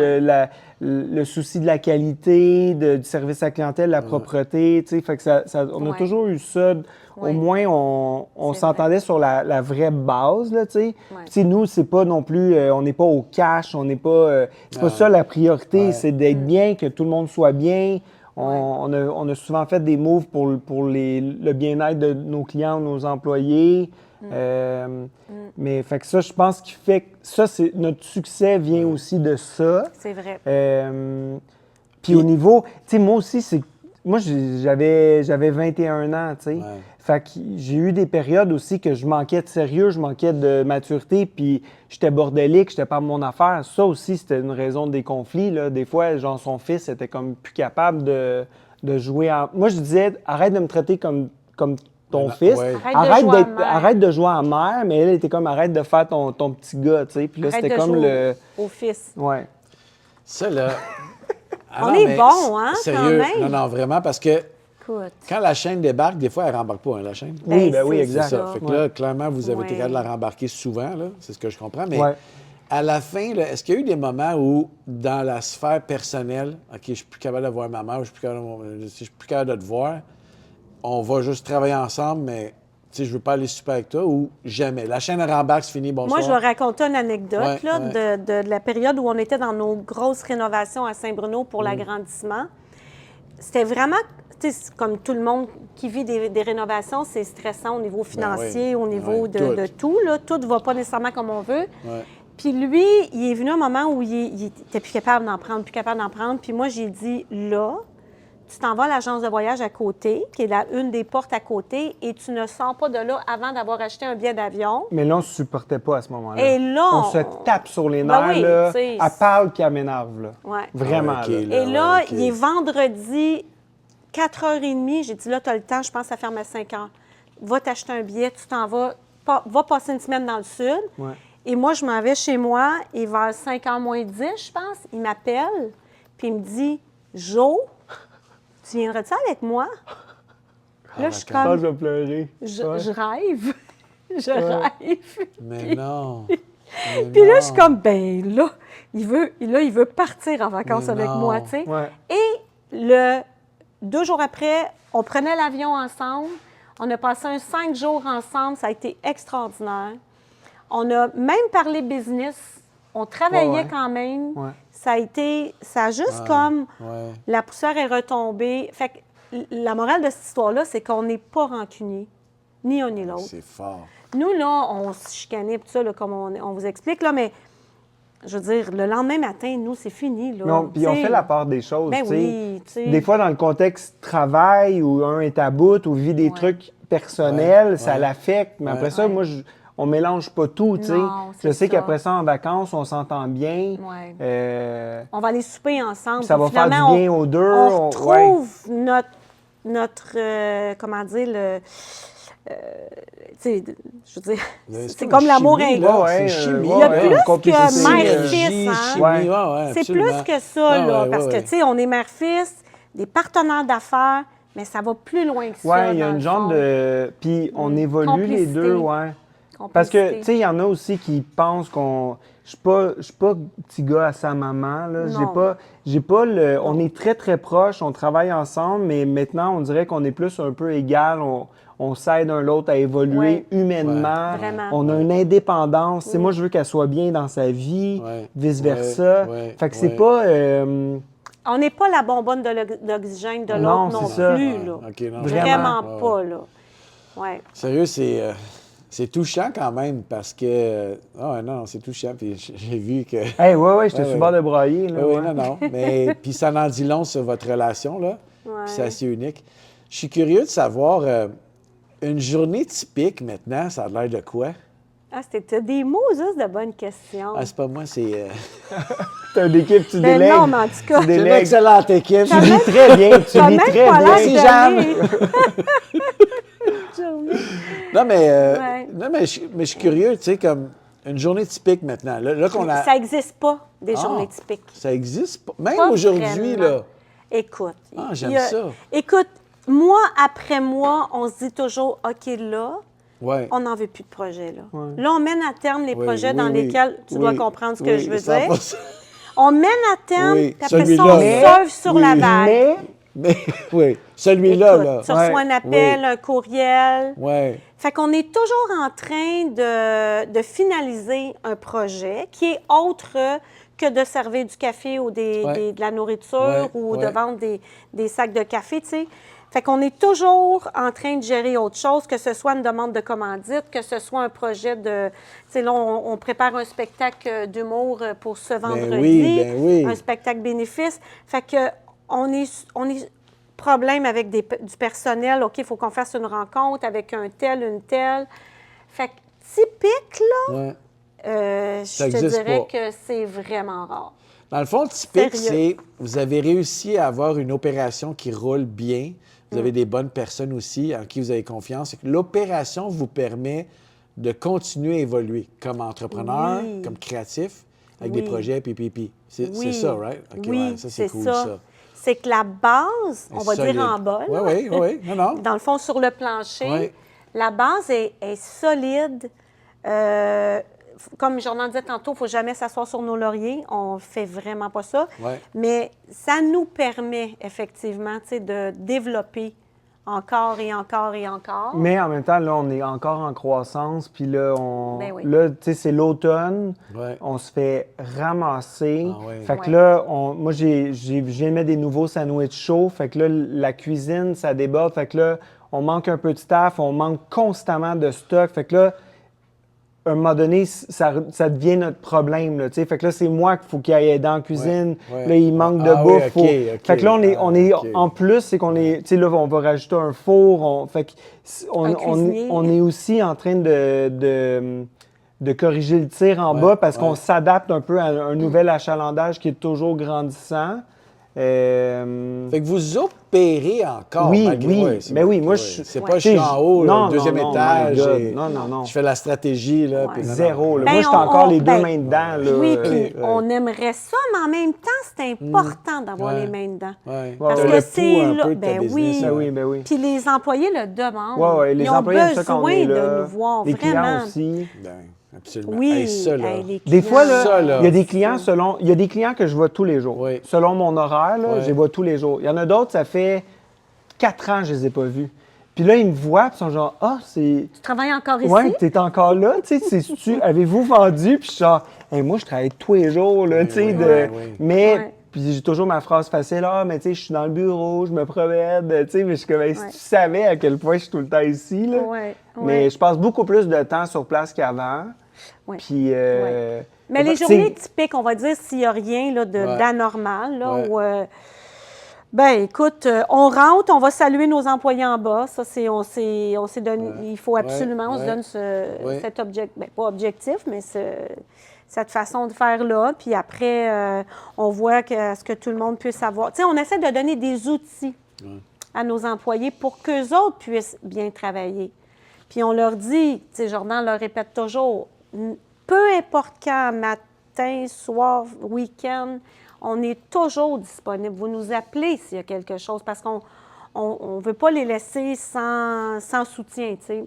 le souci de la qualité, du service à la clientèle, la propreté, tu sais, fait que on a Ouais. toujours eu ça. Au Ouais. moins, on C'est s'entendait sur la vraie base, là, tu sais. Ouais. Puis, tu sais, nous, c'est pas non plus, on n'est pas au cash, on n'est pas, c'est pas ça la priorité, Ouais. c'est d'être bien, que tout le monde soit bien. On a souvent fait des moves pour le bien-être de nos clients, de nos employés. Mais fait que ça, je pense qu'il fait que ça, c'est notre succès vient aussi de ça. C'est vrai. Puis au niveau, tu sais, moi aussi, j'avais 21 ans, tu sais. Ouais. Fait que j'ai eu des périodes aussi que je manquais de sérieux, je manquais de maturité, puis j'étais bordélique, j'étais pas mon affaire. Ça aussi, c'était une raison des conflits, là. Des fois, genre, son fils était comme plus capable de jouer en... Moi, je disais, arrête de me traiter comme ton fils. Ouais. Arrête de jouer en mère. Arrête de jouer en mère, mais elle était comme, arrête de faire ton petit gars, tu sais. Puis là, Arrête c'était de comme jouer au fils. Ouais. Ça, là, Ah On non, est mais bon, hein, sérieux, quand même. non, vraiment, parce que Écoute. quand la chaîne débarque, des fois, elle ne rembarque pas, hein, la chaîne. Oui, ben oui, c'est exact. C'est ça. Fait que Ouais. là, clairement, vous avez été Ouais. capable de la rembarquer souvent, là. C'est ce que je comprends. Mais Ouais. à la fin, là, est-ce qu'il y a eu des moments où, dans la sphère personnelle, OK, je suis plus capable de voir ma mère, je suis plus capable de te voir, on va juste travailler ensemble, mais tu sais, je veux pas aller super avec toi, ou jamais? La chaîne rembarque, c'est fini, bonsoir. Moi, je vais raconter une anecdote Ouais, là, ouais. de la période où on était dans nos grosses rénovations à Saint-Bruno pour l'agrandissement. C'était vraiment, tu sais, comme tout le monde qui vit des rénovations, c'est stressant au niveau financier, oui. au niveau Ouais, de tout. Là. Tout ne va pas nécessairement comme on veut. Ouais. Puis lui, il est venu un moment où il était plus capable d'en prendre, plus capable d'en prendre. Puis moi, j'ai dit, là, tu t'en vas à l'agence de voyage à côté, qui est une des portes à côté, et tu ne sors pas de là avant d'avoir acheté un billet d'avion. Mais là, on ne se supportait pas à ce moment-là. Et là, on se tape sur les Ben nerfs, oui, là. tu sais, Elle parle puis elle m'énerve, là. Ouais. Vraiment, Ah, OK, là. Et là, ouais, OK. il est vendredi, 4h30. J'ai dit, là, tu as le temps, je pense que ça ferme à 5h. Va t'acheter un billet, tu t'en vas, va passer une semaine dans le sud. Ouais. Et moi, je m'en vais chez moi, et vers 5h moins 10, je pense, il m'appelle, puis il me dit, Jo, tu viendrais-tu avec moi? Là, je suis d'accord. Ah, comme, je vais pleurer. je Ouais. rêve. Je Ouais. rêve. Mais non. Mais Puis là, je suis non. comme, ben là, il veut partir en vacances Mais avec non. moi, tu sais. Ouais. Et 2 jours après, on prenait l'avion ensemble. On a passé 5 jours ensemble. Ça a été extraordinaire. On a même parlé business. On travaillait Ouais. quand même. Ouais. Ça a juste comme Ouais. la poussière est retombée. Fait que la morale de cette histoire-là, c'est qu'on n'est pas rancunier, ni un ni l'autre. C'est fort. Nous, là, on se chicanait, tout ça, là, comme on vous explique, là, mais je veux dire, le lendemain matin, nous, c'est fini, là. Non, puis on T'sais, fait la part des choses, Ben tu sais. oui, tu sais. Des fois, dans le contexte travail, où un est à bout, ou vit des Ouais. trucs personnels, Ouais, ça ouais. l'affecte. Mais après ça, Ouais. moi, on mélange pas tout, tu sais. Non, Je c'est sais ça. qu'après ça, en vacances, on s'entend bien. Ouais. On va aller souper ensemble. Ça puis va faire du finalement, bien aux deux. On ouais. retrouve notre comment dire, tu sais, je veux dire, c'est une comme l'amour chimie, inconditionnel. là. Ouais, C'est une chimie. Il y a ouais, plus une que complicité, mère-fils, Synergie, hein? chimie, Ouais. ouais, C'est absolument. plus que ça, là, Ouais, parce que, ouais. tu sais, on est mère-fils, des partenaires d'affaires, mais ça va plus loin que ça. Ouais, il y a dans une le genre fond. de. Puis on évolue les Complicité. deux, ouais. Complicité. Parce que, tu sais, il y en a aussi qui pensent qu'on. Je suis pas petit gars à sa maman, là. Non. J'ai pas le. On Non. est très, très proches, on travaille ensemble, mais maintenant, on dirait qu'on est plus un peu égal. On s'aide un l'autre à évoluer Ouais. humainement. Ouais. Vraiment. On a une indépendance. Tu sais, moi, je veux qu'elle soit bien dans sa vie, Ouais. vice-versa. Ouais. Fait que c'est Ouais. pas. On n'est pas la bonbonne d'oxygène de Non, l'autre non, c'est ça. plus, Ouais. là. OK, non, Vraiment ouais, ouais. pas, là. Ouais. Sérieux, c'est touchant quand même parce que. Ah, non, c'est touchant. Puis j'ai vu que. Hey, ouais, j'étais Ouais, sur le ouais. bord de brailler, là. Oui, ouais. non. Mais puis ça en dit long sur votre relation, là. Ouais. Puis c'est assez unique. Je suis curieux de savoir, une journée typique maintenant, ça a l'air de quoi? Ah, c'était des mots, juste de bonnes questions. Ah, c'est pas moi, c'est. T'as une équipe, tu Ben délègues. non, mais en tout cas, Tu C'est une délègues. excellente équipe. Tu lis très bien, tu t'as lis même très pas bien. l'air Merci, d'aimer. Non, mais, Ouais. mais je suis curieux, tu sais, comme une journée typique maintenant. Là qu'on a. Ça n'existe pas, des Ah, journées typiques. Ça existe pas. Même Pas aujourd'hui, vraiment. là. Écoute. Ah, j'aime il y a- ça. Écoute, mois après mois, on se dit toujours, OK, là, Ouais. on n'en veut plus de projet, là. Ouais. Là, on mène à terme les Oui, projets oui, dans oui. lesquels tu dois Oui, comprendre ce que oui, je veux 100%. dire. On mène à terme, Oui, puis après ça, celui-là, on là. surfe sur Oui. la vague. Mais, Mais oui, celui-là, Écoute, là. tu reçois Ouais. un appel, Oui. un courriel. Ouais. Fait qu'on est toujours en train de finaliser un projet qui est autre que de servir du café ou Ouais. de la nourriture Ouais, ou de ouais. vendre des sacs de café, tu sais. Fait qu'on est toujours en train de gérer autre chose, que ce soit une demande de commandite, que ce soit un projet de... Tu sais, là, on prépare un spectacle d'humour pour ce vendredi, ben oui. un spectacle bénéfice. Fait que on est problème avec du personnel. OK, il faut qu'on fasse une rencontre avec un tel, une telle. Fait que typique, là, Ouais. je Ça te existe dirais pas. que c'est vraiment rare. Dans le fond, le typique, Sérieux. c'est vous avez réussi à avoir une opération qui roule bien. Vous avez des bonnes personnes aussi en qui vous avez confiance. L'opération vous permet de continuer à évoluer comme entrepreneur, Oui. comme créatif. avec Oui. des projets, puis. C'est Oui. ça, right? OK, Oui, ouais, ça, c'est cool, ça. ça. C'est que la base, on va Solide. dire en bas, là, Oui, non. dans le fond, sur le plancher, Ouais. la base est solide. Comme Jordan disait tantôt, il ne faut jamais s'asseoir sur nos lauriers. On ne fait vraiment pas ça. Ouais. Mais ça nous permet effectivement de développer encore et encore et encore. Mais en même temps, là, on est encore en croissance. Puis là, Ben oui. là, tu sais, c'est l'automne. Ouais. On se fait ramasser. Ah ouais. Fait que Ouais. là, moi, je viens de mettre des nouveaux sandwichs chauds. Fait que là, la cuisine, ça déborde. Fait que là, on manque un peu de staff. On manque constamment de stock. Fait que là, à un moment donné, ça devient notre problème. Là, tu sais. Fait que là, c'est moi qu'il faut qu'il aille dans la cuisine. Ouais. Là, il manque de Ah oui, bouffe. OK. Fait que là, on est OK. en plus, c'est qu'on est. Tu sais, là, on va rajouter un four. Fait que Un cuisinier. on est aussi en train de corriger le tir en Ouais, bas parce ouais. qu'on s'adapte un peu à un nouvel achalandage qui est toujours grandissant. Fait que vous opérez encore. Oui, malgré- oui. ouais, c'est Ben bon. oui, moi, Ouais. je- C'est Ouais. pas je suis en haut, Non, le deuxième non, étage. my God. et Non. Je fais la stratégie, là. Ouais. puis non, Zéro. Là. Ben, Moi, je suis encore les deux mains dedans. Là. Oui, Ouais, puis ouais. on aimerait ça, mais en même temps, c'est important d'avoir Ouais. les mains dedans. Ouais. Parce Ouais, que le c'est un là, peu de ta ben business, oui. ça. Ben oui, ben oui. Puis les employés le demandent. Ouais, ouais, les Ils ont employés aiment ça quand on est besoin là. de nous voir, Les vraiment. clients aussi. Ben, absolument. Oui, Hey, ça, là. hey, les Des fois, là, Ça, là. il y a des clients il y a des clients que je vois tous les jours. Oui. Selon mon horaire, là, Ouais. je les vois tous les jours. Il y en a d'autres, ça fait 4 ans que je les ai pas vus. Puis là, ils me voient, puis ils sont genre, ah, c'est. Tu travailles encore ici? Ouais, t'es encore là, tu sais, avez-vous vendu? Puis je suis genre, hey, moi, je travaille tous les jours, là, tu sais, oui, de. oui. Mais, Ouais. puis j'ai toujours ma phrase facile, ah, mais tu sais, je suis dans le bureau, je me promène, tu sais, mais je suis comme, hey, si Ouais. tu savais à quel point je suis tout le temps ici, là. Ouais, Mais ouais. je passe beaucoup plus de temps sur place qu'avant. Ouais. Puis. Mais les c'est- journées typiques, on va dire, s'il n'y a rien là, Ouais. d'anormal, là, Ouais. où, ben écoute, on rentre, on va saluer nos employés en bas. Ça, on s'est donné, il faut absolument, on se Ouais. donne Ouais. cet objectif, ben, pas objectif, mais cette façon de faire là. Puis après, on voit ce que tout le monde puisse avoir. Tu sais, on essaie de donner des outils à nos employés pour qu'eux autres puissent bien travailler. Puis on leur dit, tu sais, Jordan leur répète toujours, peu importe quand, matin, soir, week-end, on est toujours disponible. Vous nous appelez s'il y a quelque chose parce qu'on ne veut pas les laisser sans soutien, tu sais.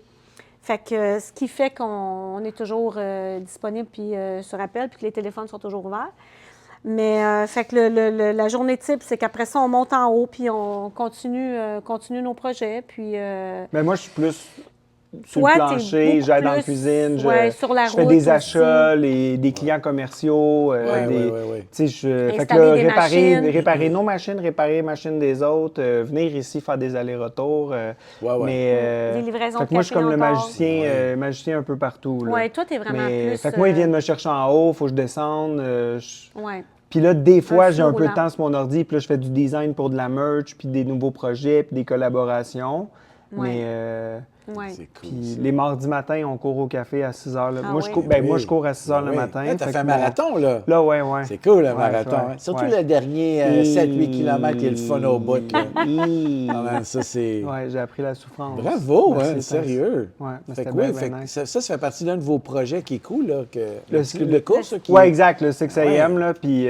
Fait que ce qui fait qu'on est toujours disponible puis sur appel puis que les téléphones sont toujours ouverts. Mais fait que la journée type, c'est qu'après ça, on monte en haut puis on continue nos projets. Puis Mais moi, je suis plus sur Toi, le t'es plancher, beaucoup j'aide dans la plus, cuisine, ouais, sur la je fais route des aussi. achats, des clients commerciaux, Ouais, des, ouais. tu sais, fait que Installer là, des machines. réparer nos machines, réparer les machines des autres, venir ici faire des allers-retours. Ouais. Mais, Des livraisons fait de que moi, je suis café comme le encore. magicien, Ouais. magicien un peu partout. Là. Ouais, toi, t'es vraiment Mais, plus, fait que moi, ils viennent me chercher en haut, il faut que je descende. Ouais. Puis là, des fois, j'ai flot un peu de roulant. temps sur mon ordi, puis là, je fais du design pour de la merch, puis des nouveaux projets, puis des collaborations. Ouais. Mais Ouais. C'est cool. puis les mardis matins, on court au café à 6 h. Ah Moi, je oui? cours, moi, je cours à 6 h le matin. Là, t'as Fait fait un que marathon, là. Là, ouais. C'est cool, le Ouais, marathon. ouais, Hein? Surtout ouais. le dernier 7-8 km qui est le fun au bout. Là. Ah, man, ça, c'est... Ouais, j'ai appris la souffrance. Bravo, Merci, hein, sérieux. Ouais, mais Fait c'était que oui, bien, fait bien que nice. ça fait partie d'un de vos projets qui est cool, là, que le petit club de course. Là, qui... Oui, exact, le 6 AM, Ouais. là, puis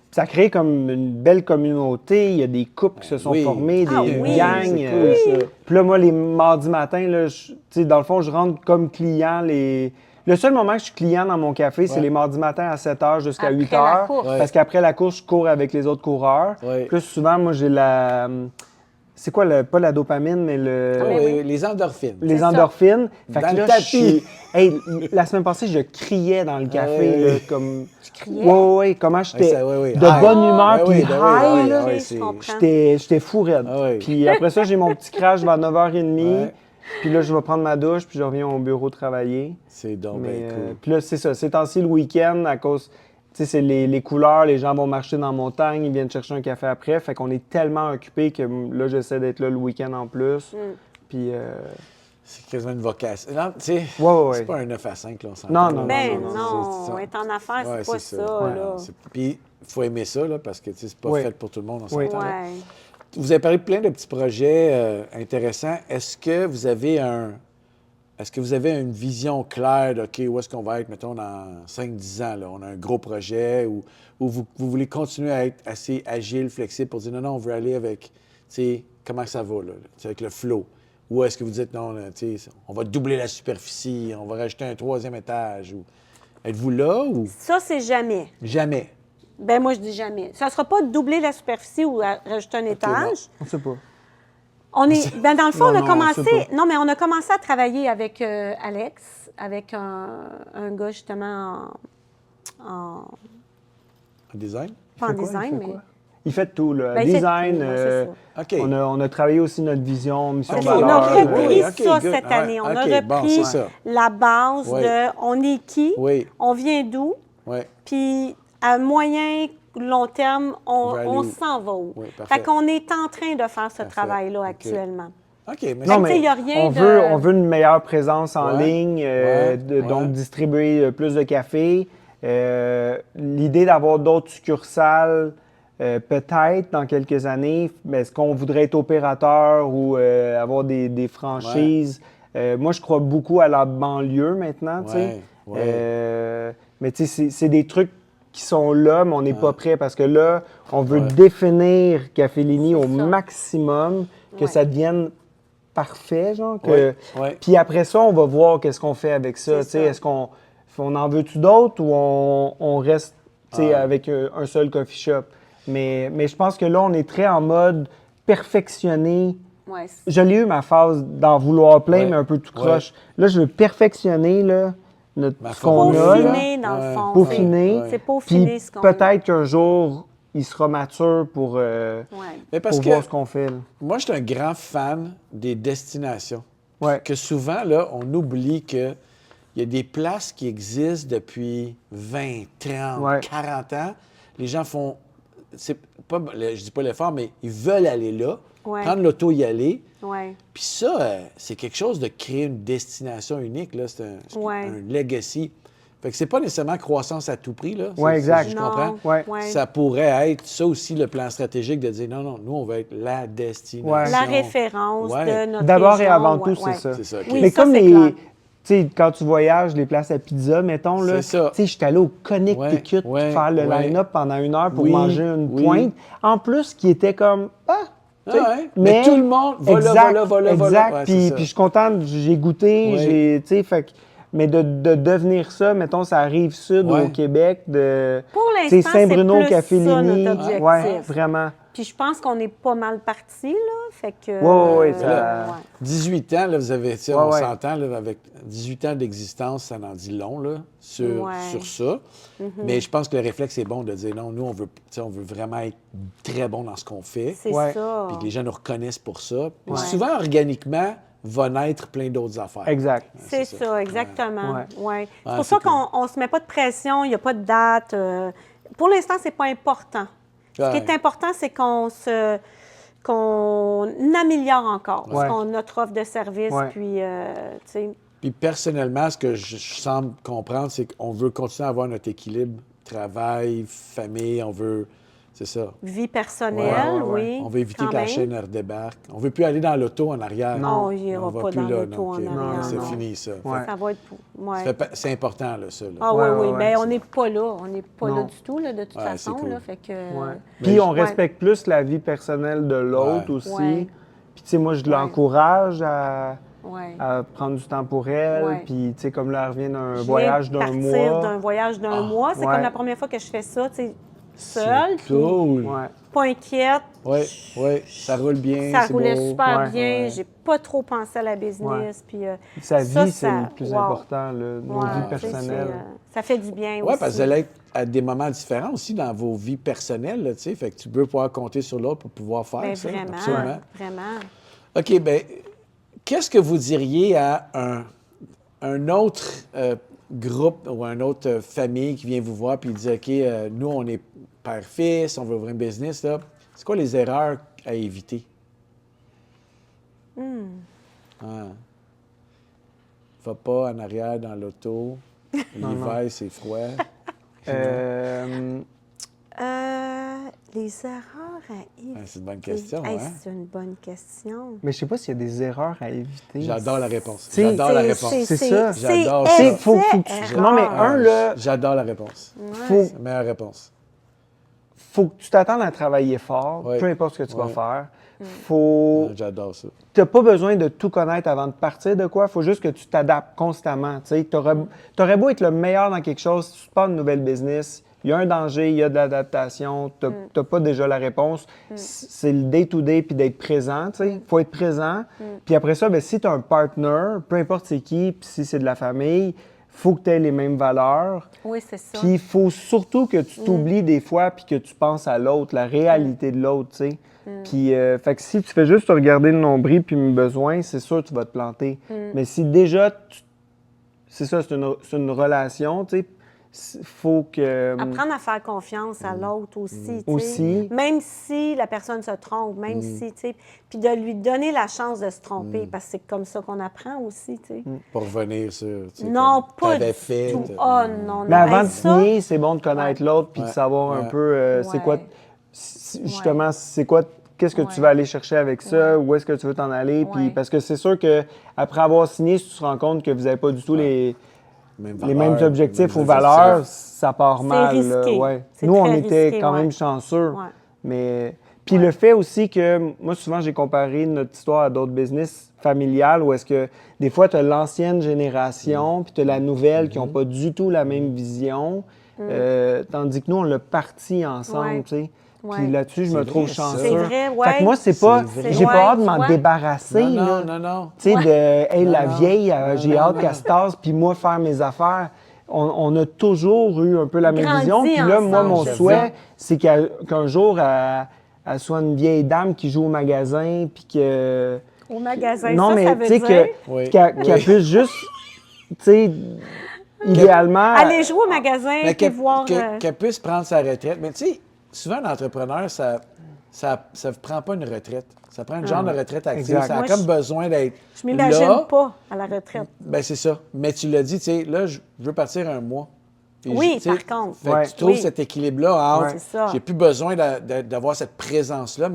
ça crée comme une belle communauté. Il y a des couples qui se sont Oui. formés, des Ah oui, gangs. c'est cool, ça. Puis là, moi, les mardis matins, là, tu sais, dans le fond, je rentre comme client. Le seul moment que je suis client dans mon café, c'est Ouais. les mardis matins à 7 h jusqu'à Après 8 la h. course. Ouais. Parce qu'après la course, je cours avec les autres coureurs. Ouais. Plus souvent, moi, j'ai c'est quoi, pas la dopamine, mais Ah mais oui, oui. les endorphines. les C'est ça. endorphines. Fait Dans que le là, tapis. Hey, la semaine passée, je criais dans le café, ouais, là, ouais. comme... Tu criais? Ouais, comment j'étais ouais. de High. bonne humeur, Ouais, puis oui, high, ben oui, ben oui, là. ben oui, je c'est- comprends. J'étais fou raide. Ah oui. Puis après ça, j'ai mon petit crash vers 9h30. Ouais. Puis là, je vais prendre ma douche, puis je reviens au bureau travailler. C'est donc Mais, bien cool. puis là, c'est ça. Ces temps-ci, le week-end, à cause... Tu sais, c'est les couleurs, les gens vont marcher dans la montagne, ils viennent chercher un café après. Fait qu'on est tellement occupés que là, j'essaie d'être là le week-end en plus. Puis... C'est quasiment une vocation. Non, tu sais, Ouais. c'est pas un 9 à 5, là, on s'entend. Non, là. non, Ben non, non, être en affaires, Ouais, c'est pas c'est ça, Ouais, là. Puis, il faut aimer ça, là, parce que, tu sais, c'est pas Oui. fait pour tout le monde, on Oui. s'entend. là. Ouais. Vous avez parlé de plein de petits projets intéressants. Est-ce que vous avez est-ce que vous avez une vision claire de, OK, où est-ce qu'on va être, mettons, dans 5-10 ans? Là? On a un gros projet ou vous voulez continuer à être assez agile, flexible pour dire, non, on veut aller avec, tu sais, comment ça va, là, avec le flow? Ou est-ce que vous dites, non, là, tu sais, on va doubler la superficie, on va rajouter un 3e étage? Ou... Êtes-vous là ou Ça, c'est jamais. jamais? Ben moi, je dis jamais. Ça ne sera pas doubler la superficie ou rajouter un étage. On sait pas. Ben dans le fond, Non, on a non, commencé. on sait pas. Non, mais on a commencé à travailler avec Alex, avec un gars justement En design? pas en Il fait quoi? design, Il fait mais. quoi? Il fait tout, là. Ben, il fait Design, tout, ouais, c'est ça. OK. on a travaillé aussi notre vision, mission C'est OK, ça. On a valeur. repris oui, OK, ça good. cette année. On a OK, bon, repris c'est ça. la base Oui. de on est qui, Oui, on vient d'où, oui. puis à moyen, long terme, On veut aller on où? s'en va où. Oui, parfait. Fait qu'on est en train de faire ce Parfait. travail-là OK. actuellement. OK, mais Non, tu sais, mais y a rien on veut une meilleure présence en Ouais, ligne, ouais, donc ouais. distribuer plus de café. L'idée d'avoir d'autres succursales, peut-être dans quelques années, mais est-ce qu'on voudrait être opérateur ou avoir des franchises? Moi, je crois beaucoup à la banlieue maintenant, tu sais. Ouais, ouais. Mais tu sais, c'est des trucs qui sont là, mais on n'est pas prêt parce que là, on veut Ouais. définir Cafellini au ça. maximum, que Ouais. ça devienne parfait, genre. Ouais, ouais. Puis après ça, on va voir qu'est-ce qu'on fait avec ça. C'est Tu sais, ça. est-ce qu'on en veut-tu d'autres ou on reste tu sais, Ah. avec un seul coffee shop? Mais je pense que là, on est très en mode perfectionner. Ouais, Je l'ai eu ma phase d'en vouloir plein, Ouais. mais un peu tout croche. Là, je veux perfectionner là, Ma ce qu'on formule. a. Là. peaufiner, dans Ouais. le fond. Peaufiner. C'est peaufiner Puis ce qu'on peut-être qu'un jour, il sera mature pour Ouais. Mais parce pour que voir ce qu'on fait. Là. moi, je suis un grand fan des destinations. Ouais. Que souvent, là, on oublie qu'il y a des places qui existent depuis 20, 30, Ouais. 40 ans. Les gens font... C'est pas, je dis pas l'effort, mais ils veulent aller là, Ouais. prendre l'auto, y aller. Ouais. Puis ça, c'est quelque chose de créer une destination unique. Là. C'est Ouais. un legacy. Fait que c'est pas nécessairement croissance à tout prix. Là. Ouais, exact. Je Non. comprends. Ouais. Ouais. Ça pourrait être ça aussi le plan stratégique de dire non, non, nous, on va être la destination. Ouais. La référence Ouais. de notre D'abord et région, avant tout, ouais, c'est ouais. ça. C'est ça. OK. Oui, Mais ça, comme c'est les. clair. Tu sais, quand tu voyages, les places à pizza, mettons, là. C'est ça. Tu sais, je suis allé au Connecticut Ouais, ouais, faire le ouais. line-up pendant 1 heure pour Oui, manger une oui. pointe. En plus, qui était comme. Ah! tu sais, Ah ouais. Mais tout le monde va là, exact, va là, va là, va là. exact. Ouais, c'est Puis ça. je suis contente, j'ai goûté, Oui. j'ai. Tu sais, fait que. Mais de devenir ça, mettons, ça arrive sud Ouais. au Québec, de. Pour tu sais, l'instant, c'est Saint-Bruno, plus ça, Cafellini. notre objectif. Ouais, vraiment. Puis je pense qu'on est pas mal parti, là. Fait que. Ouais, ça- là, 18 ans, là, vous avez, tu sais, Ouais, on ouais. s'entend, là, avec 18 ans d'existence, ça en dit long, là, sur, Ouais. sur ça. Mais je pense que le réflexe est bon de dire non, nous, tu sais, on veut vraiment être très bon dans ce qu'on fait. C'est Ouais. ça. Puis que les gens nous reconnaissent pour ça. Puis Ouais. souvent, organiquement, va naître plein d'autres affaires. Exact. C'est ça, exactement. Ouais. Ouais. C'est Ouais, pour c'est ça qu'on ne se met pas de pression, il n'y a pas de date. Pour l'instant, c'est pas important. Ce qui est Ouais. important, c'est qu'on améliore encore Ouais. notre offre de service. Ouais. Puis, tu sais, Puis personnellement, ce que je semble comprendre, c'est qu'on veut continuer à avoir notre équilibre travail, famille, on veut... C'est ça. vie personnelle, Ouais, ouais, ouais. oui. On veut éviter quand que la même. chaîne elle redébarque. On veut plus aller dans l'auto en arrière. Non. Oh, il n'ira On va pas plus dans là, l'auto non, en OK. arrière. C'est non. fini, ça. Ouais. Ça va être. Ouais. C'est important, là, ça. Là. Ah Ouais, oui, oui. ouais, Bien, ouais. on n'est pas là. On n'est pas là Non. du tout, là, de toute Ouais, façon. c'est cool. Là, fait que, Ouais. Mais Puis on ouais. respecte plus la vie personnelle de l'autre Ouais. aussi. Ouais. Puis tu sais, moi, je Ouais. l'encourage à ouais. prendre du temps pour elle. Ouais. Puis tu sais, comme là, elle revient d'un Je voyage viens d'un de partir mois. d'un voyage d'un mois. C'est ouais. comme la première fois que je fais ça, tu sais, seule. C'est Puis cool. Ouais. pas inquiète. Oui, oui. Ça roule bien, Ça c'est roulait beau. super Ouais. bien. Ouais. J'ai pas trop pensé à la business. Puis, Sa ça, vie, c'est ça- le plus wow. important, là, nos Ouais, vies tu sais, personnelles. ça fait du bien Oui, aussi. parce que vous allez être à des moments différents aussi dans vos vies personnelles, là, tu sais. Fait que tu peux pouvoir compter sur l'autre pour pouvoir faire Ben, ça. vraiment, Absolument. vraiment. OK, bien, qu'est-ce que vous diriez à un autre groupe ou une autre famille qui vient vous voir puis dit, OK, nous, on est père-fils, on veut ouvrir un business, là. C'est quoi les erreurs à éviter? Ah. Va pas en arrière dans l'auto. L'hiver, c'est froid. Euh, Des erreurs à éviter. C'est une bonne question, Hey, hein? c'est une bonne question. Mais je sais pas s'il y a des erreurs à éviter. J'adore la réponse. C'est- J'adore la réponse. c'est ça. J'adore c'est ça. Faut que tu- Non, mais là, J'adore la réponse. faut, C'est la meilleure réponse. faut que tu t'attendes à travailler fort, Ouais. peu importe ce que tu vas Ouais. faire. Faut... J'adore ça. Tu n'as pas besoin de tout connaître avant de partir de quoi. Il faut juste que tu t'adaptes constamment. Tu aurais beau être le meilleur dans quelque chose, si tu pars une nouvelle business, il y a un danger, il y a de l'adaptation, tu n'as pas déjà la réponse. C'est le day-to-day puis d'être présent. Il faut être présent. Puis après ça, ben, si tu as un partner, peu importe c'est qui, puis si c'est de la famille, faut que tu aies les mêmes valeurs. Oui, c'est ça. Puis il faut surtout que tu t'oublies des fois puis que tu penses à l'autre, la réalité de l'autre, tu sais. Puis, fait que si tu fais juste te regarder le nombril puis mes besoins, c'est sûr que tu vas te planter. Mais si déjà, c'est ça, c'est une relation, tu sais, faut que... Apprendre à faire confiance à l'autre aussi. tu sais. Aussi. Même si la personne se trompe, même si, tu sais, puis de lui donner la chance de se tromper, parce que c'est comme ça qu'on apprend aussi, tu sais. Pour revenir sur. tu sais, Non, comme pas t'avais du fait. tout. Oh non, non. Mais avant Hey, de ça, signer, c'est bon de connaître l'autre puis de Ouais. savoir un Ouais. peu c'est quoi, Ouais. justement, c'est quoi, qu'est-ce que tu Ouais. vas aller chercher avec ça, Ouais. où est-ce que tu veux t'en aller. Puis, Ouais. parce que c'est sûr qu'après avoir signé, si tu te rends compte que vous n'avez pas du tout les mêmes valeurs, objectifs mêmes ou valeurs, objectifs. ça part C'est mal. là, risqué. ouais. C'est Nous, on très était risqué, quand ouais. même chanceux. Ouais. Mais puis le fait aussi que, moi, souvent, j'ai comparé notre histoire à d'autres business familiales où est-ce que des fois, tu as l'ancienne génération puis tu as la nouvelle qui n'ont pas du tout la même vision. Tandis que nous, on l'a parti ensemble, Ouais. tu sais. Ouais. Puis là-dessus, je C'est me trouve vrai, ça. chanceux. C'est vrai, ouais. Fait que moi, c'est pas... C'est vrai. J'ai Ouais, pas hâte de tu m'en vois. débarrasser, Non, là. non, non. Tu sais, de hey, Non, la non. vieille, Non, j'ai non, hâte non. qu'elle se tasse, puis moi, faire mes affaires. On a toujours eu un peu la même Grandi vision. Puis là, moi, ensemble, mon c'est souhait, ça. c'est qu'un jour, elle soit une vieille dame qui joue au magasin, puis que... Au magasin, Non, ça mais veut tu sais, dire... Oui. qu'elle puisse juste, tu sais, idéalement... Aller jouer au magasin Mais et qu'elle voir... qu'elle puisse prendre sa retraite. Mais tu sais, souvent, l'entrepreneur, ça ne prend pas une retraite. Ça prend une genre de retraite active. Exact. Ça a Moi, comme besoin d'être Je m'imagine là. pas à la retraite. Ben c'est ça. Mais tu l'as dit, tu sais, là, je veux partir un mois. Puis Oui, tu sais, par contre. Fait que Ouais. tu trouves Oui. cet équilibre-là entre, C'est ça. j'ai plus besoin d'avoir cette présence-là,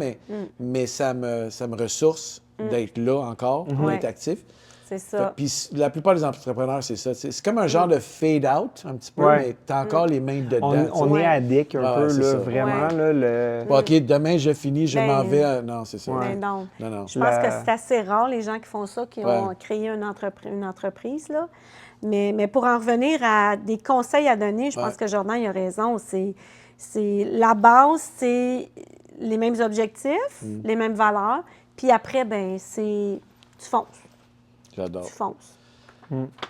mais ça me ressource d'être là encore, Ouais. d'être actif. C'est Fait ça. que, puis la plupart des entrepreneurs, c'est ça. C'est comme un genre de fade-out, un petit peu, Ouais. mais tu as encore les mains dedans. On, tu sais. on est Ouais. addict un Ah, peu, ouais, c'est là, ça. vraiment, Ouais. là, le... Bon, OK, demain, je finis, je Ben, m'en vais. Non, c'est ça. Mais non. Non, non. Je pense que c'est assez rare, les gens qui font ça, qui ont Ouais. créé une entreprise. Là. Mais pour en revenir à des conseils à donner, je pense Ouais. que Jordan il a raison. C'est la base, c'est les mêmes objectifs, les mêmes valeurs. Puis après, ben c'est tu fonces. J'adore. Tu fonces.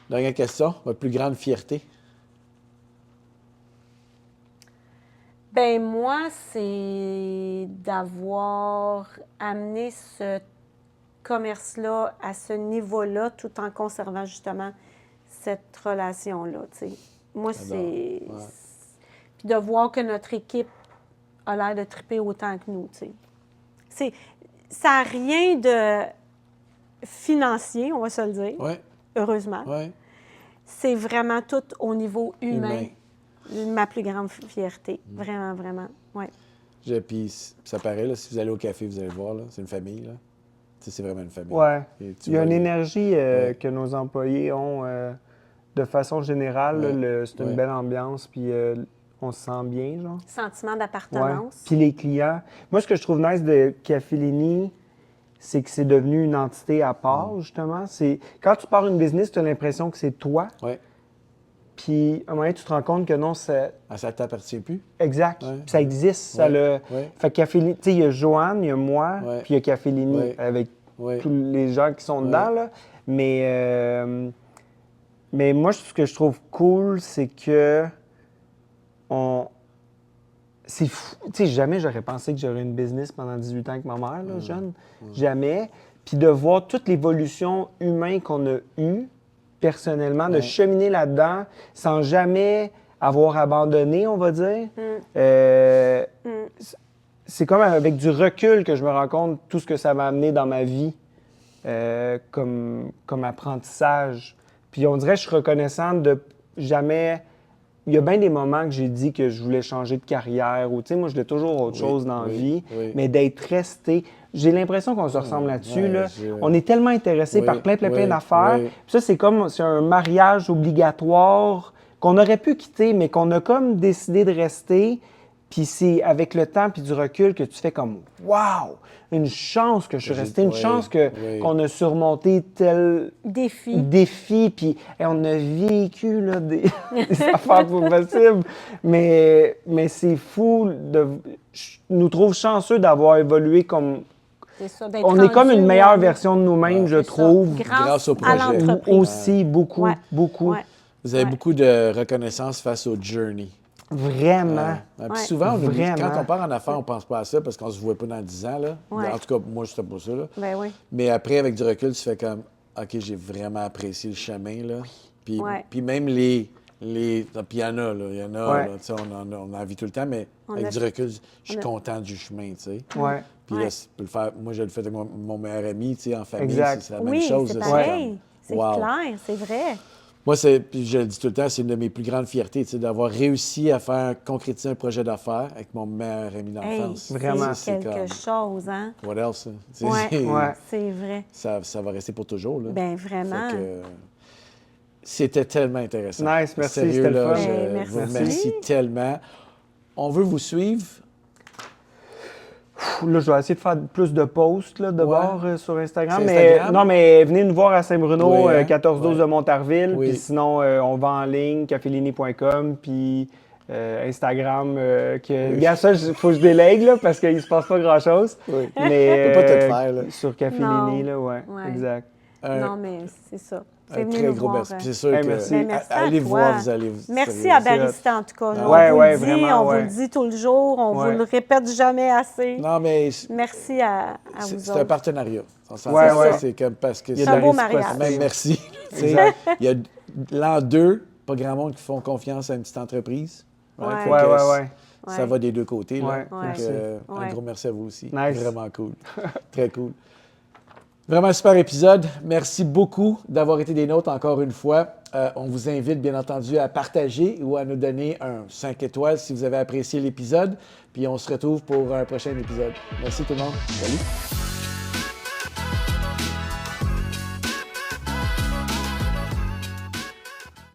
Dernière question, votre plus grande fierté? Ben moi, c'est d'avoir amené ce commerce-là à ce niveau-là tout en conservant justement cette relation-là. Tu sais. Moi, c'est. Ouais. Puis de voir que notre équipe a l'air de triper autant que nous. Tu sais. Ça n'a rien de financier, on va se le dire, Oui, heureusement. oui. C'est vraiment tout au niveau humain. Ma plus grande fierté. Vraiment, vraiment. Oui. Puis ça paraît, là, si vous allez au café, vous allez le voir, là, c'est une famille. Là. Tu sais, c'est vraiment une famille. Ouais. Et tu Il y a vois une les- énergie Ouais. que nos employés ont de façon générale. là, Ouais. c'est une Ouais. belle ambiance, puis on se sent bien, genre. Sentiment Ouais. d'appartenance. Puis les clients. Moi, ce que je trouve nice de Cafellini, c'est que c'est devenu une entité à part, justement. Quand tu pars une business, tu as l'impression que c'est toi. Ouais. Puis, à un moment donné, tu te rends compte que non, c'est Ah, ça ne t'appartient plus? exact. Ouais. Puis ça existe. Ça Ouais. le... Ouais. Fait que Cafellini, tu sais, il y a Joanne, il y a moi, Ouais. puis il y a Cafellini Ouais. avec Ouais. tous les gens qui sont dedans, là. Mais moi, ce que je trouve cool, c'est que c'est fou. Tu sais, jamais j'aurais pensé que j'aurais une business pendant 18 ans avec ma mère, là, jeune. Jamais. Puis de voir toute l'évolution humaine qu'on a eue, personnellement, de Ouais. cheminer là-dedans sans jamais avoir abandonné, on va dire. C'est comme avec du recul que je me rends compte tout ce que ça m'a amené dans ma vie comme apprentissage. Puis on dirait que je suis reconnaissant de jamais il y a bien des moments que j'ai dit que je voulais changer de carrière ou, tu sais, moi, je voulais toujours autre chose dans la vie, mais d'être resté. J'ai l'impression qu'on se ressemble là-dessus. Là. On est tellement intéressés par plein d'affaires. Puis ça, c'est un mariage obligatoire qu'on aurait pu quitter, mais qu'on a comme décidé de rester. Puis c'est avec le temps puis du recul que tu fais comme « Wow! Une chance que je suis resté, une chance qu'on a surmonté tel défi. Puis on a vécu là, des affaires pas possibles. Mais c'est fou. Je nous trouve chanceux d'avoir évolué comme... On est comme une meilleure version de nous-mêmes, je trouve. Grâce au projet. À l'entreprise. Aussi, beaucoup, beaucoup. Ouais. Vous avez beaucoup de reconnaissance face au journey. Vraiment. Puis souvent, Vraiment. quand on part en affaires, on ne pense pas à ça parce qu'on ne se voit pas dans 10 ans. Là. En tout cas, moi, je ne pas ça. Là. Ben oui. Mais après, avec du recul, tu fais comme OK, j'ai vraiment apprécié le chemin. Là. Puis même les. Puis il y en a, là. Il y en a, là, on en vit tout le temps, mais avec du recul, je suis content du chemin, tu sais. Ouais. Puis là, tu peux le faire. Moi, je le fais avec mon meilleur ami, tu sais, en famille, exact. c'est la même chose. C'est là, pareil. C'est wow. clair, c'est vrai. Moi, puis je le dis tout le temps, c'est une de mes plus grandes fiertés, tu sais, d'avoir réussi à faire concrétiser un projet d'affaires avec mon meilleur ami d'enfance. Vraiment. C'est quelque chose, hein? What else? C'est vrai. Ça va rester pour toujours, là. Ben vraiment. C'était tellement intéressant. Nice, merci, sérieux, c'était le là, fun. je vous remercie tellement. On veut vous suivre. Là, je vais essayer de faire plus de posts là, d'abord sur Instagram. Sur mais Instagram? non, mais venez nous voir à Saint-Bruno, 14-12 de Montarville. Oui. Puis sinon, on va en ligne, cafélini.com. Puis Instagram, gars, ça, il faut que je délègue là, parce qu'il ne se passe pas grand-chose. Oui. Mais On peut pas tout faire, là. sur Cafélini, là, ouais, exact. Non, mais c'est ça. Un très gros merci. C'est sûr que merci. allez voir, vous allez... Merci à Barista, en tout cas. Ouais, on vous vraiment, le dit tout le jour, on vous le répète jamais assez. Non, mais... Merci à vous autres. C'est un partenariat. C'est comme parce que... C'est un beau mariage. Même merci. Il y a l'an 2, pas grand monde qui font confiance à une petite entreprise. Ça va des deux côtés. Là. Donc, un gros merci à vous aussi. Nice. Vraiment cool. Très cool. Vraiment un super épisode. Merci beaucoup d'avoir été des nôtres encore une fois. On vous invite bien entendu à partager ou à nous donner un 5 étoiles si vous avez apprécié l'épisode. Puis on se retrouve pour un prochain épisode. Merci tout le monde. Salut.